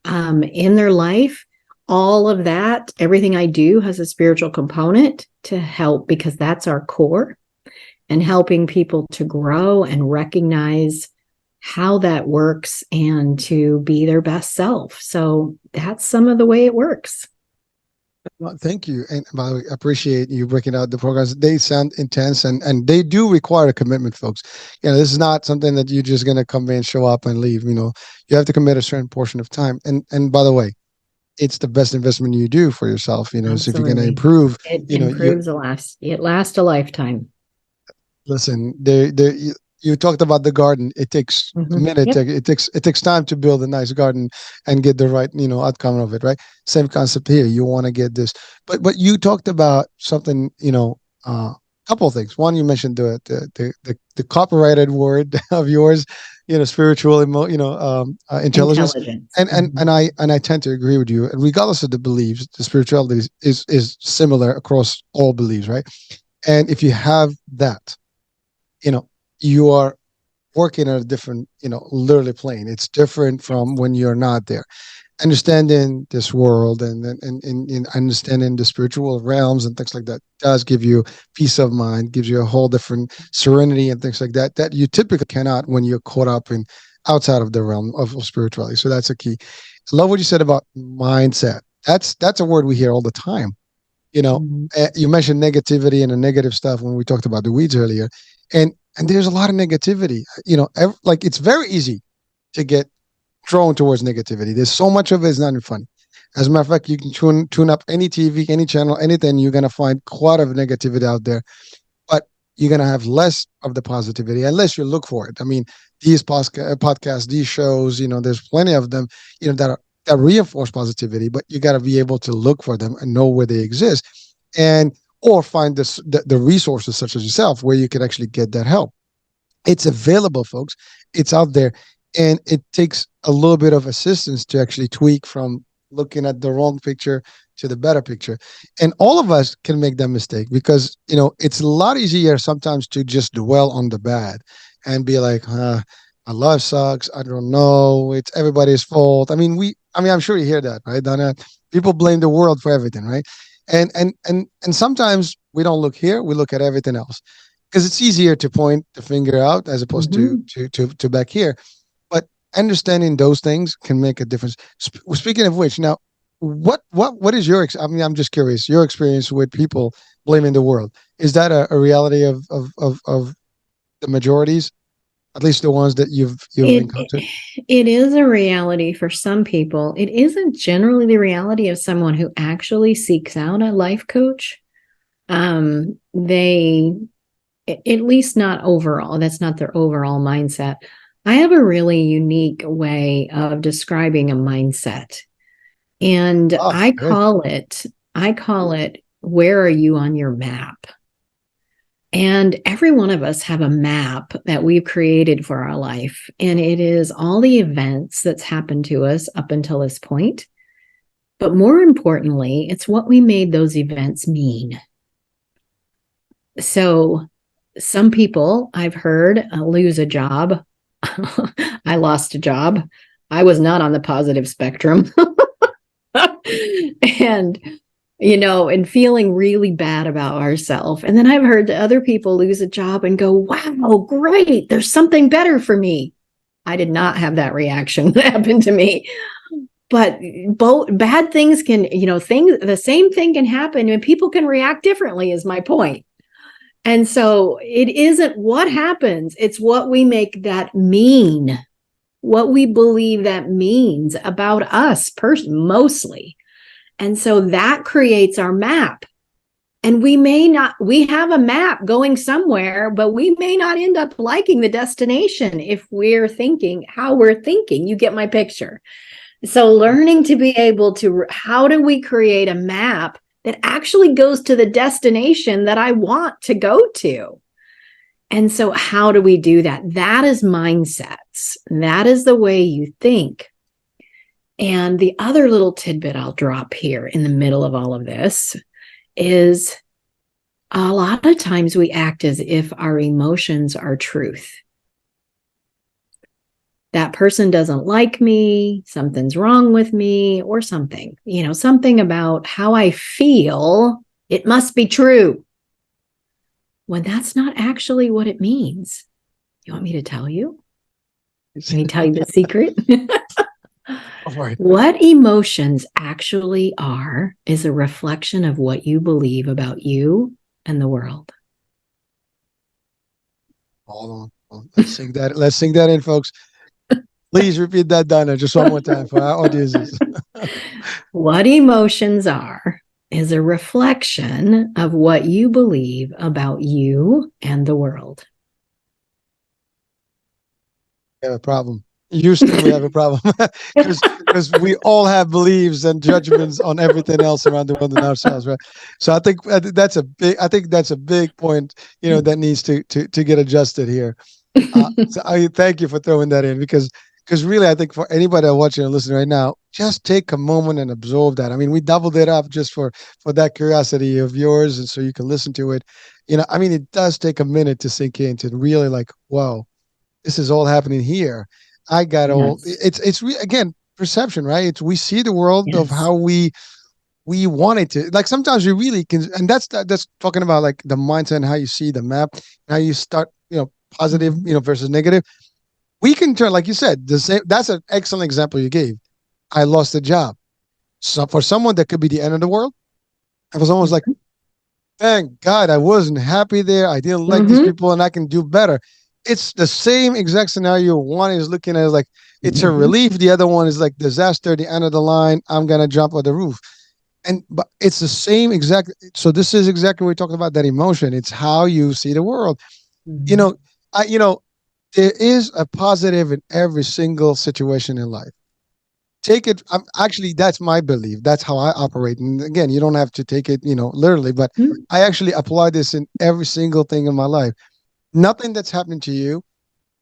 in their life. All of that, everything I do has a spiritual component to help, because that's our core, and helping people to grow and recognize how that works and to be their best self. So that's some of the way it works. Well, thank you. And by the way, I appreciate you breaking out the programs. They sound intense and they do require a commitment, folks. This is not something that you're just going to come in, show up and leave. You have to commit a certain portion of time. And by the way, it's the best investment you do for yourself. So if you're going to improve, it improves it lasts a lifetime. Listen, you talked about the garden. It takes a minute. Yep. It takes time to build a nice garden and get the right outcome of it. Right. Same concept here. You want to get this, but you talked about something. Couple of things. One, you mentioned the copyrighted word of yours. Spiritual, intelligence. And I tend to agree with you. And regardless of the beliefs, the spirituality is similar across all beliefs, right? And if you have that, you are working at a different, literally plane. It's different from when you're not there. Understanding this world and understanding the spiritual realms and things like that does give you peace of mind, gives you a whole different serenity and things like that you typically cannot when you're caught up in outside of the realm of spirituality. So that's a key. I love what you said about mindset. That's a word we hear all the time. You mentioned negativity and the negative stuff when we talked about the weeds earlier, and there's a lot of negativity. Like it's very easy to get drawn towards negativity. There's so much of it, it's not even funny. As a matter of fact, you can tune up any TV, any channel, anything, you're going to find quite a negativity out there. But you're going to have less of the positivity unless you look for it. I mean, these podcasts, these shows, there's plenty of them, that reinforce positivity, but you got to be able to look for them and know where they exist, or find the resources such as yourself where you can actually get that help. It's available, folks. It's out there. And it takes a little bit of assistance to actually tweak from looking at the wrong picture to the better picture. And all of us can make that mistake because, it's a lot easier sometimes to just dwell on the bad and be like, my life sucks. I don't know. It's everybody's fault. I mean, I'm sure you hear that, right, Donna? People blame the world for everything, right? And sometimes we don't look here. We look at everything else because it's easier to point the finger out as opposed to back here. Understanding those things can make a difference. Speaking of which, now, what is your? I'm just curious. Your experience with people blaming the world, is that a reality of the majorities, at least the ones that you've encountered? It is a reality for some people. It isn't generally the reality of someone who actually seeks out a life coach. They, at least not overall. That's not their overall mindset. I have a really unique way of describing a mindset. And I call it, where are you on your map? And every one of us have a map that we've created for our life. And it is all the events that's happened to us up until this point. But more importantly, it's what we made those events mean. So some people I've heard lose a job. I lost a job. I was not on the positive spectrum. And, and feeling really bad about ourselves. And then I've heard other people lose a job and go, wow, great. There's something better for me. I did not have that reaction that happened to me. But both bad things can, the same thing can happen and people can react differently, is my point. And so it isn't what happens, it's what we make that mean, what we believe that means about us mostly. And so that creates our map. And we have a map going somewhere, but we may not end up liking the destination if we're thinking how we're thinking. You get my picture. So learning to be able to, how do we create a map that actually goes to the destination that I want to go to? And so how do we do that? That is mindsets. That is the way you think. And the other little tidbit I'll drop here in the middle of all of this is a lot of times we act as if our emotions are truth. That person doesn't like me, something's wrong with me, or something, something about how I feel, it must be true. When that's not actually what it means. You want me to tell you? Let me tell you the secret. Right. What emotions actually are is a reflection of what you believe about you and the world. Hold on. Let's sing that. Let's sing that in, folks. Please repeat that, Donna, just one more time for our audiences. What emotions are is a reflection of what you believe about you and the world. We have a problem. Houston, we have a problem because we all have beliefs and judgments on everything else around the world and ourselves, right? So I think that's a big point, that needs to get adjusted here. So I thank you for throwing that in because really, I think for anybody watching and listening right now, just take a moment and absorb that. I mean, we doubled it up just for that curiosity of yours, and so you can listen to it. I mean, it does take a minute to sink in to really like, wow, this is all happening here. I got all. It's again perception, right? It's we see the world of how we want it to. Like sometimes we really can, and that's talking about like the mindset and how you see the map, how you start, positive, versus negative. We can turn, like you said, the same. That's an excellent example you gave. I lost a job. So for someone that could be the end of the world, I was almost like, thank God I wasn't happy there. I didn't like these people, and I can do better. It's the same exact scenario. One is looking at it like it's a relief. The other one is like disaster. The end of the line. I'm gonna jump on the roof, but it's the same exact. So this is exactly what we're talking about. That emotion. It's how you see the world. There is a positive in every single situation in life. Take it. Actually, that's my belief. That's how I operate. And again, you don't have to take it, literally, but I actually apply this in every single thing in my life. Nothing that's happening to you,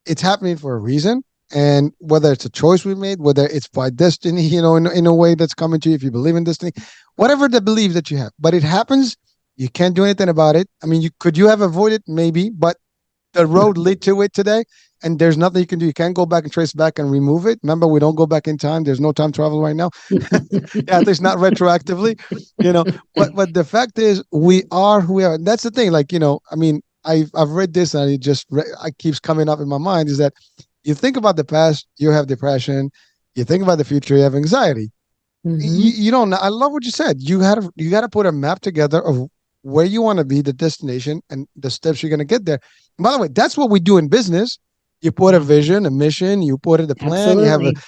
it's happening for a reason. And whether it's a choice we made, whether it's by destiny, in a way that's coming to you, if you believe in destiny, whatever the belief that you have, but it happens. You can't do anything about it. I mean, could you have avoided? Maybe, but the road led to it today, and there's nothing you can do. You can't go back and trace back and remove it. Remember, we don't go back in time. There's no time travel right now. At least not retroactively, But the fact is, we are who we are. And that's the thing. Like, I mean, I've read this, and it keeps coming up in my mind. Is that you think about the past, you have depression. You think about the future, you have anxiety. You don't. I love what you said. You got to put a map together of where you want to be, the destination, and the steps you're going to get there. And by the way, that's what we do in business. You put a vision, a mission, you put it a plan,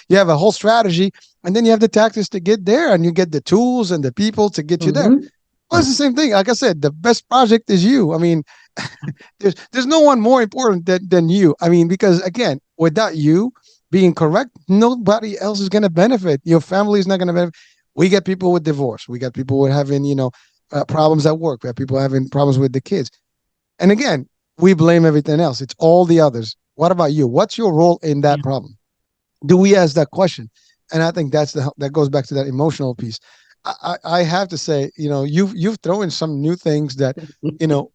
you have a whole strategy, and then you have the tactics to get there, and you get the tools and the people to get you there. Well, it's the same thing. Like I said, the best project is you. I mean, there's no one more important than you. I mean, because again, without you being correct, nobody else is going to benefit. Your family is not going to benefit. We get people with divorce. We got people with having, problems at work. We have people having problems with the kids. And again, we blame everything else. It's all the others. What about you? What's your role in that problem? Do we ask that question? And I think that goes back to that emotional piece. I have to say, you've thrown in some new things that,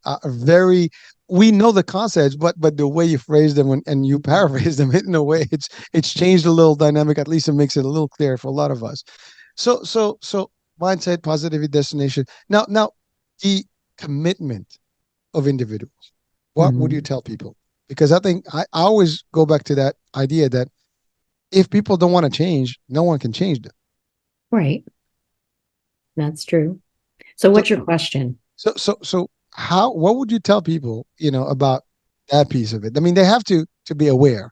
are very. We know the concepts, but the way you phrase them and you paraphrase them in a way, it's changed a little dynamic. At least it makes it a little clearer for a lot of us. So mindset, positivity, destination. Now the commitment of individuals. What would you Mhm. tell people? Because I think I always go back to that idea that if people don't want to change, no one can change them. Right. That's true. So So what's your question? so how what would you tell people, about that piece of it? I mean, they have to be aware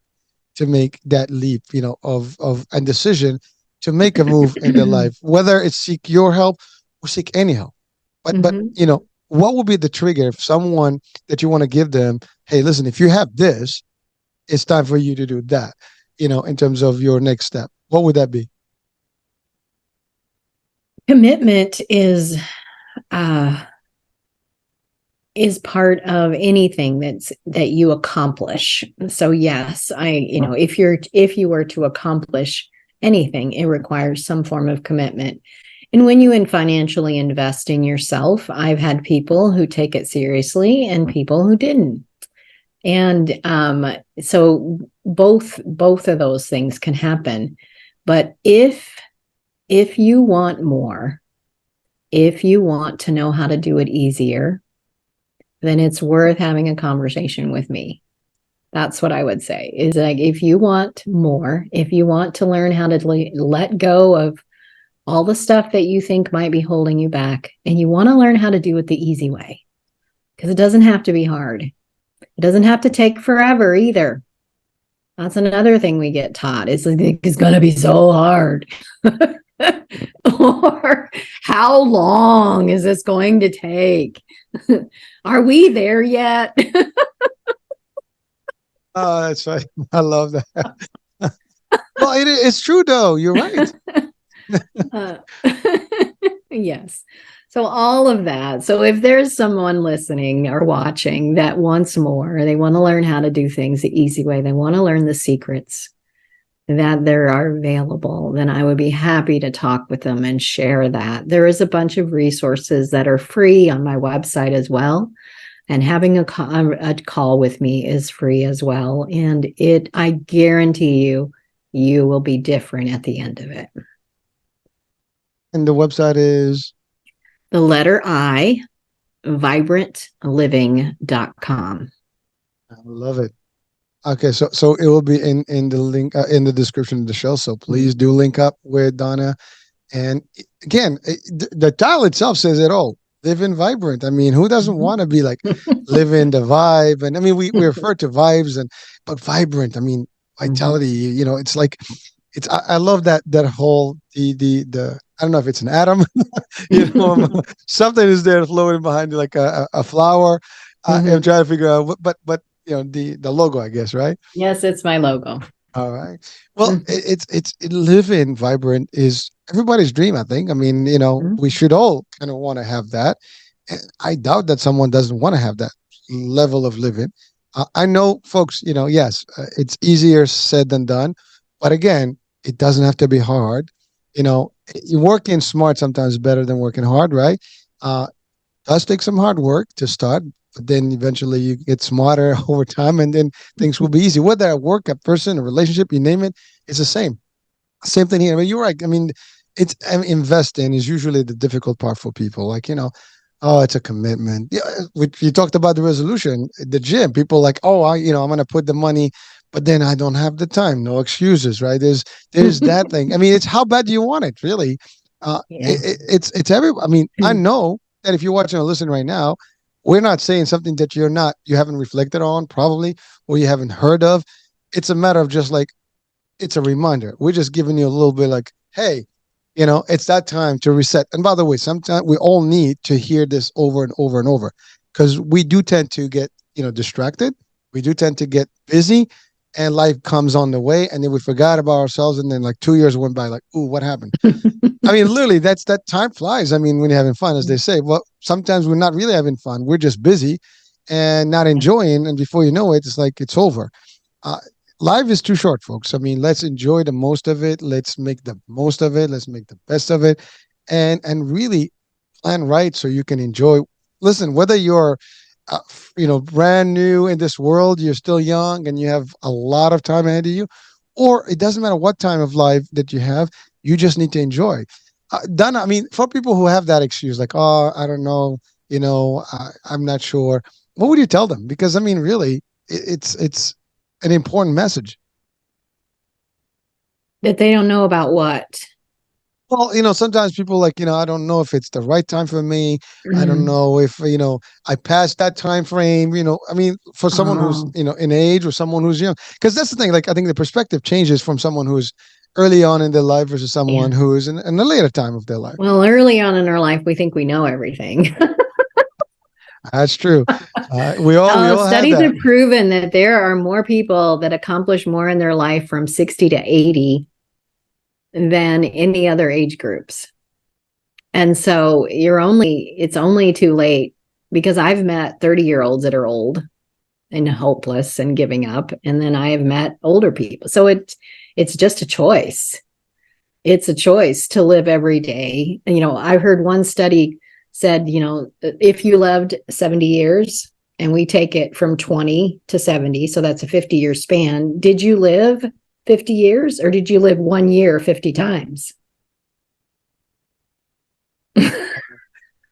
to make that leap, of and decision to make a move in their life, whether it's seek your help or seek any help. But Mhm. what would be the trigger if someone that you want to give them, hey, listen, if you have this, it's time for you to do that, in terms of your next step. What would that be? Commitment uh is part of anything that you accomplish. So yes, if you were to accomplish anything, it requires some form of commitment. And when you financially invest in yourself, I've had people who take it seriously and people who didn't. And so both of those things can happen. But if you want more, if you want to know how to do it easier, then it's worth having a conversation with me. That's what I would say. Is like if you want more, if you want to learn how to let go of all the stuff that you think might be holding you back, and you want to learn how to do it the easy way, because it doesn't have to be hard. It doesn't have to take forever either. That's another thing we get taught. It's going to be so hard. Or how long is this going to take? Are we there yet? Oh, that's right. I love that. Well, it's true though. You're right. Uh, yes. So all of that. So if there's someone listening or watching that wants more, they want to learn how to do things the easy way, they want to learn the secrets that there are available, then I would be happy to talk with them and share that. There is a bunch of resources that are free on my website as well. And having a call with me is free as well. And I guarantee you, you will be different at the end of it. And the website is. The letter I, vibrantliving.com. I love it. Okay, so it will be in the link in the description of the show. So please do link up with Donna. And again, the title itself says it all. Live in vibrant. I mean, who doesn't want to be like live in the vibe? And I mean, we refer to vibes but vibrant. I mean, vitality. It's like I love that whole the I don't know if it's an atom, something is there floating behind it like a flower. I'm Mm-hmm. trying to figure out, but the logo, I guess, right? Yes, it's my logo. All right. Well, Mm-hmm. live in vibrant is everybody's dream. I think. I mean, we should all kind of want to have that. And I doubt that someone doesn't want to have that level of living. I know, folks. Yes, it's easier said than done, but again, it doesn't have to be hard. Working smart sometimes is better than working hard, right? Uh, does take some hard work to start, but then eventually you get smarter over time, and then things will be easy. Whether at work, a person, a relationship, you name it, it's the same. Same thing here. I mean, you're right. I mean, investing is usually the difficult part for people. Like, oh, it's a commitment. Yeah, you talked about the resolution, the gym. People like, oh, I'm going to put the money, but then I don't have the time. No excuses, right? There's that thing. I mean, it's how bad do you want it, really? Yeah. It's every. I mean, I know that if you're watching or listening right now, we're not saying something that you haven't reflected on, probably, or you haven't heard of. It's a matter of just like it's a reminder. We're just giving you a little bit like, hey, it's that time to reset. And by the way, sometimes we all need to hear this over and over and over because we do tend to get, distracted. We do tend to get busy and life comes on the way. And then we forgot about ourselves. And then like 2 years went by, like, ooh, what happened? I mean, literally, that time flies. I mean, when you're having fun, as they say. Well, sometimes we're not really having fun. We're just busy and not enjoying. And before you know it, it's like it's over. Uh, Life is too short, folks. I mean, let's enjoy the most of it. Let's make the most of it. Let's make the best of it. and really plan right so you can enjoy. Listen, whether you're brand new in this world, you're still young and you have a lot of time ahead of you, or it doesn't matter what time of life that you have, you just need to enjoy. Donna, I mean, for people who have that excuse, like, oh, I don't know, I'm not sure, what would you tell them? Because I mean, really, it's an important message. That they don't know about what. Well, sometimes people like, I don't know if it's the right time for me. I don't Mm. know if, I passed that time frame, I mean, for someone who's, Oh, in age or someone who's young. Because that's the thing, like, I think the perspective changes from someone who's early on in their life versus someone yeah. who is in the later time of their life. Well, early on in our life, we think we know everything. That's true. We all had Studies that. have proven that there are more people that accomplish more in their life from 60 to 80 than any other age groups. And so it's only too late because I've met 30-year-olds that are old and hopeless and giving up. And then I have met older people. So it's just a choice. It's a choice to live every day. I heard one study said, if you lived 70 years and we take it from 20 to 70, so that's a 50-year span, did you live 50 years or did you live 1 year 50 times?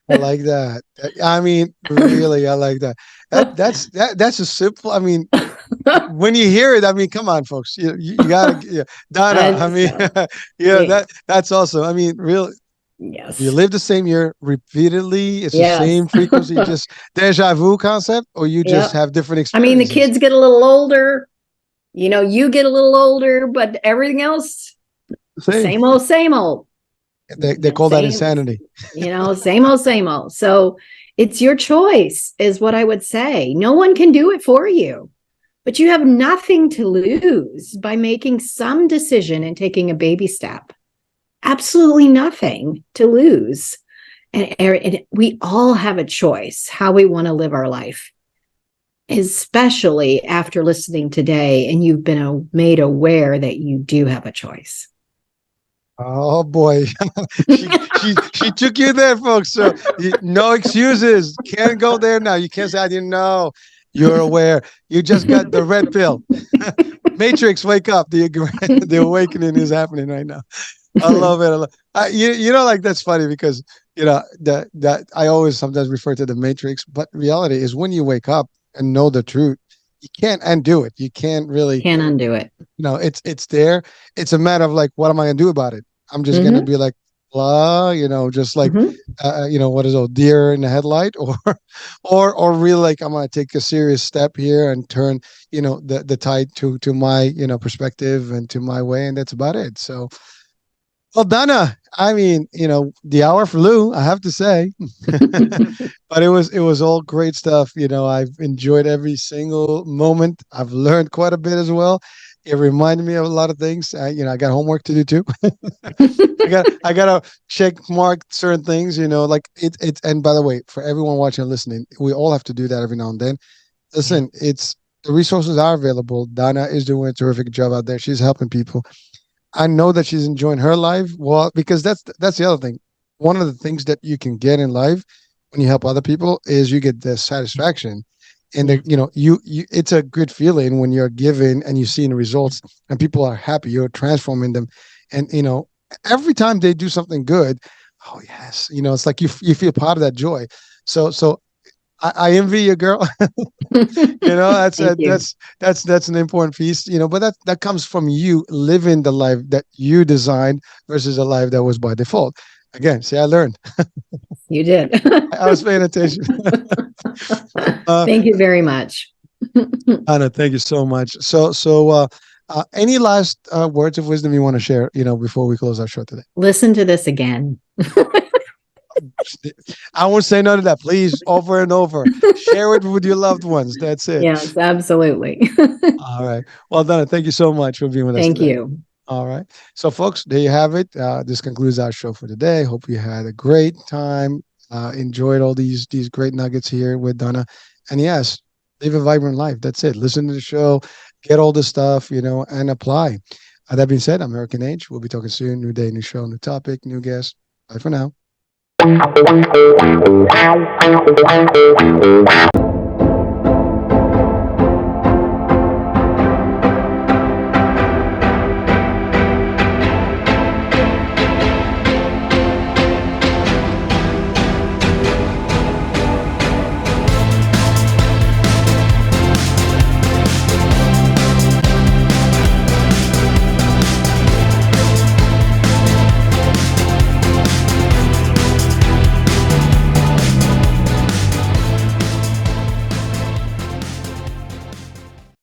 I like that. I mean, really, I like that. That's a simple. I mean, when you hear it, I mean, come on, folks. You gotta, yeah. Donna. I mean, So, yeah, yeah, that's awesome. I mean, really, you yes. live the same year repeatedly. It's the Yes. same frequency. Just deja vu concept, or you just Yep. have different I mean, the experiences. kids get a little older, you get a little older, but everything else, Same. same old, same old. They call that Same, insanity. same old, same old. So it's your choice, is what I would say. No one can do it for you, but you have nothing to lose by making some decision and taking a baby step. Absolutely nothing to lose. And we all have a choice how we want to live our life, especially after listening today and you've been made aware that you do have a choice. Oh boy, she took you there, folks. So no excuses. Can't go there now. You can't say I didn't know. You're aware. You just got the red pill. Matrix, wake up. The awakening is happening right now. I love it. Like that's funny because that I always sometimes refer to the Matrix, but reality is when you wake up and know the truth, you can't undo it. You can't really, Can't undo it. it's there. It's a matter of like, what am I gonna do about it? I'm just gonna Mm-hmm. be like, blah, just like, Mm-hmm. what is it, deer in the headlight, or, or really like I'm gonna take a serious step here and turn, the tide to my, perspective and to my way, and that's about it. So, well, Donna, I mean, the hour flew, I have to say, but it was all great stuff. I've enjoyed every single moment. I've learned quite a bit as well. It reminded me of a lot of things. I got homework to do too. I gotta check mark certain things. Like it. And by the way, for everyone watching and listening, we all have to do that every now and then. Yeah. Listen, it's the resources are available. Donna is doing a terrific job out there. She's helping people. I know that she's enjoying her life. Well, because that's the other thing. One of the things that you can get in life when you help other people is you get the satisfaction, and Yeah. you it's a good feeling when you're giving and you see the results and people are happy. You're transforming them, and every time they do something good, oh yes, it's like you feel part of that joy. So I envy you, girl. That's Thank you. that's an important piece. But that comes from you living the life that you designed versus a life that was by default. Again, see, I learned. You did. I was paying attention. uh, Thank you very much. Anna, thank you so much. So, any last words of wisdom you want to share? Before we close our show today. Listen to this again. I won't say none of that. Please, over and over, share it with your loved ones. That's it. Yes, absolutely. All right. Well, Donna, thank you so much for being with us Thank today. you. All right. So, folks, there you have it. This concludes our show for today. Hope you had a great time. Enjoyed all these great nuggets here with Donna. And yes, live a vibrant life. That's it. Listen to the show, get all the stuff, and apply. That being said, I'm American Age. We'll be talking soon. New day, new show, new topic, new guest. Bye for now.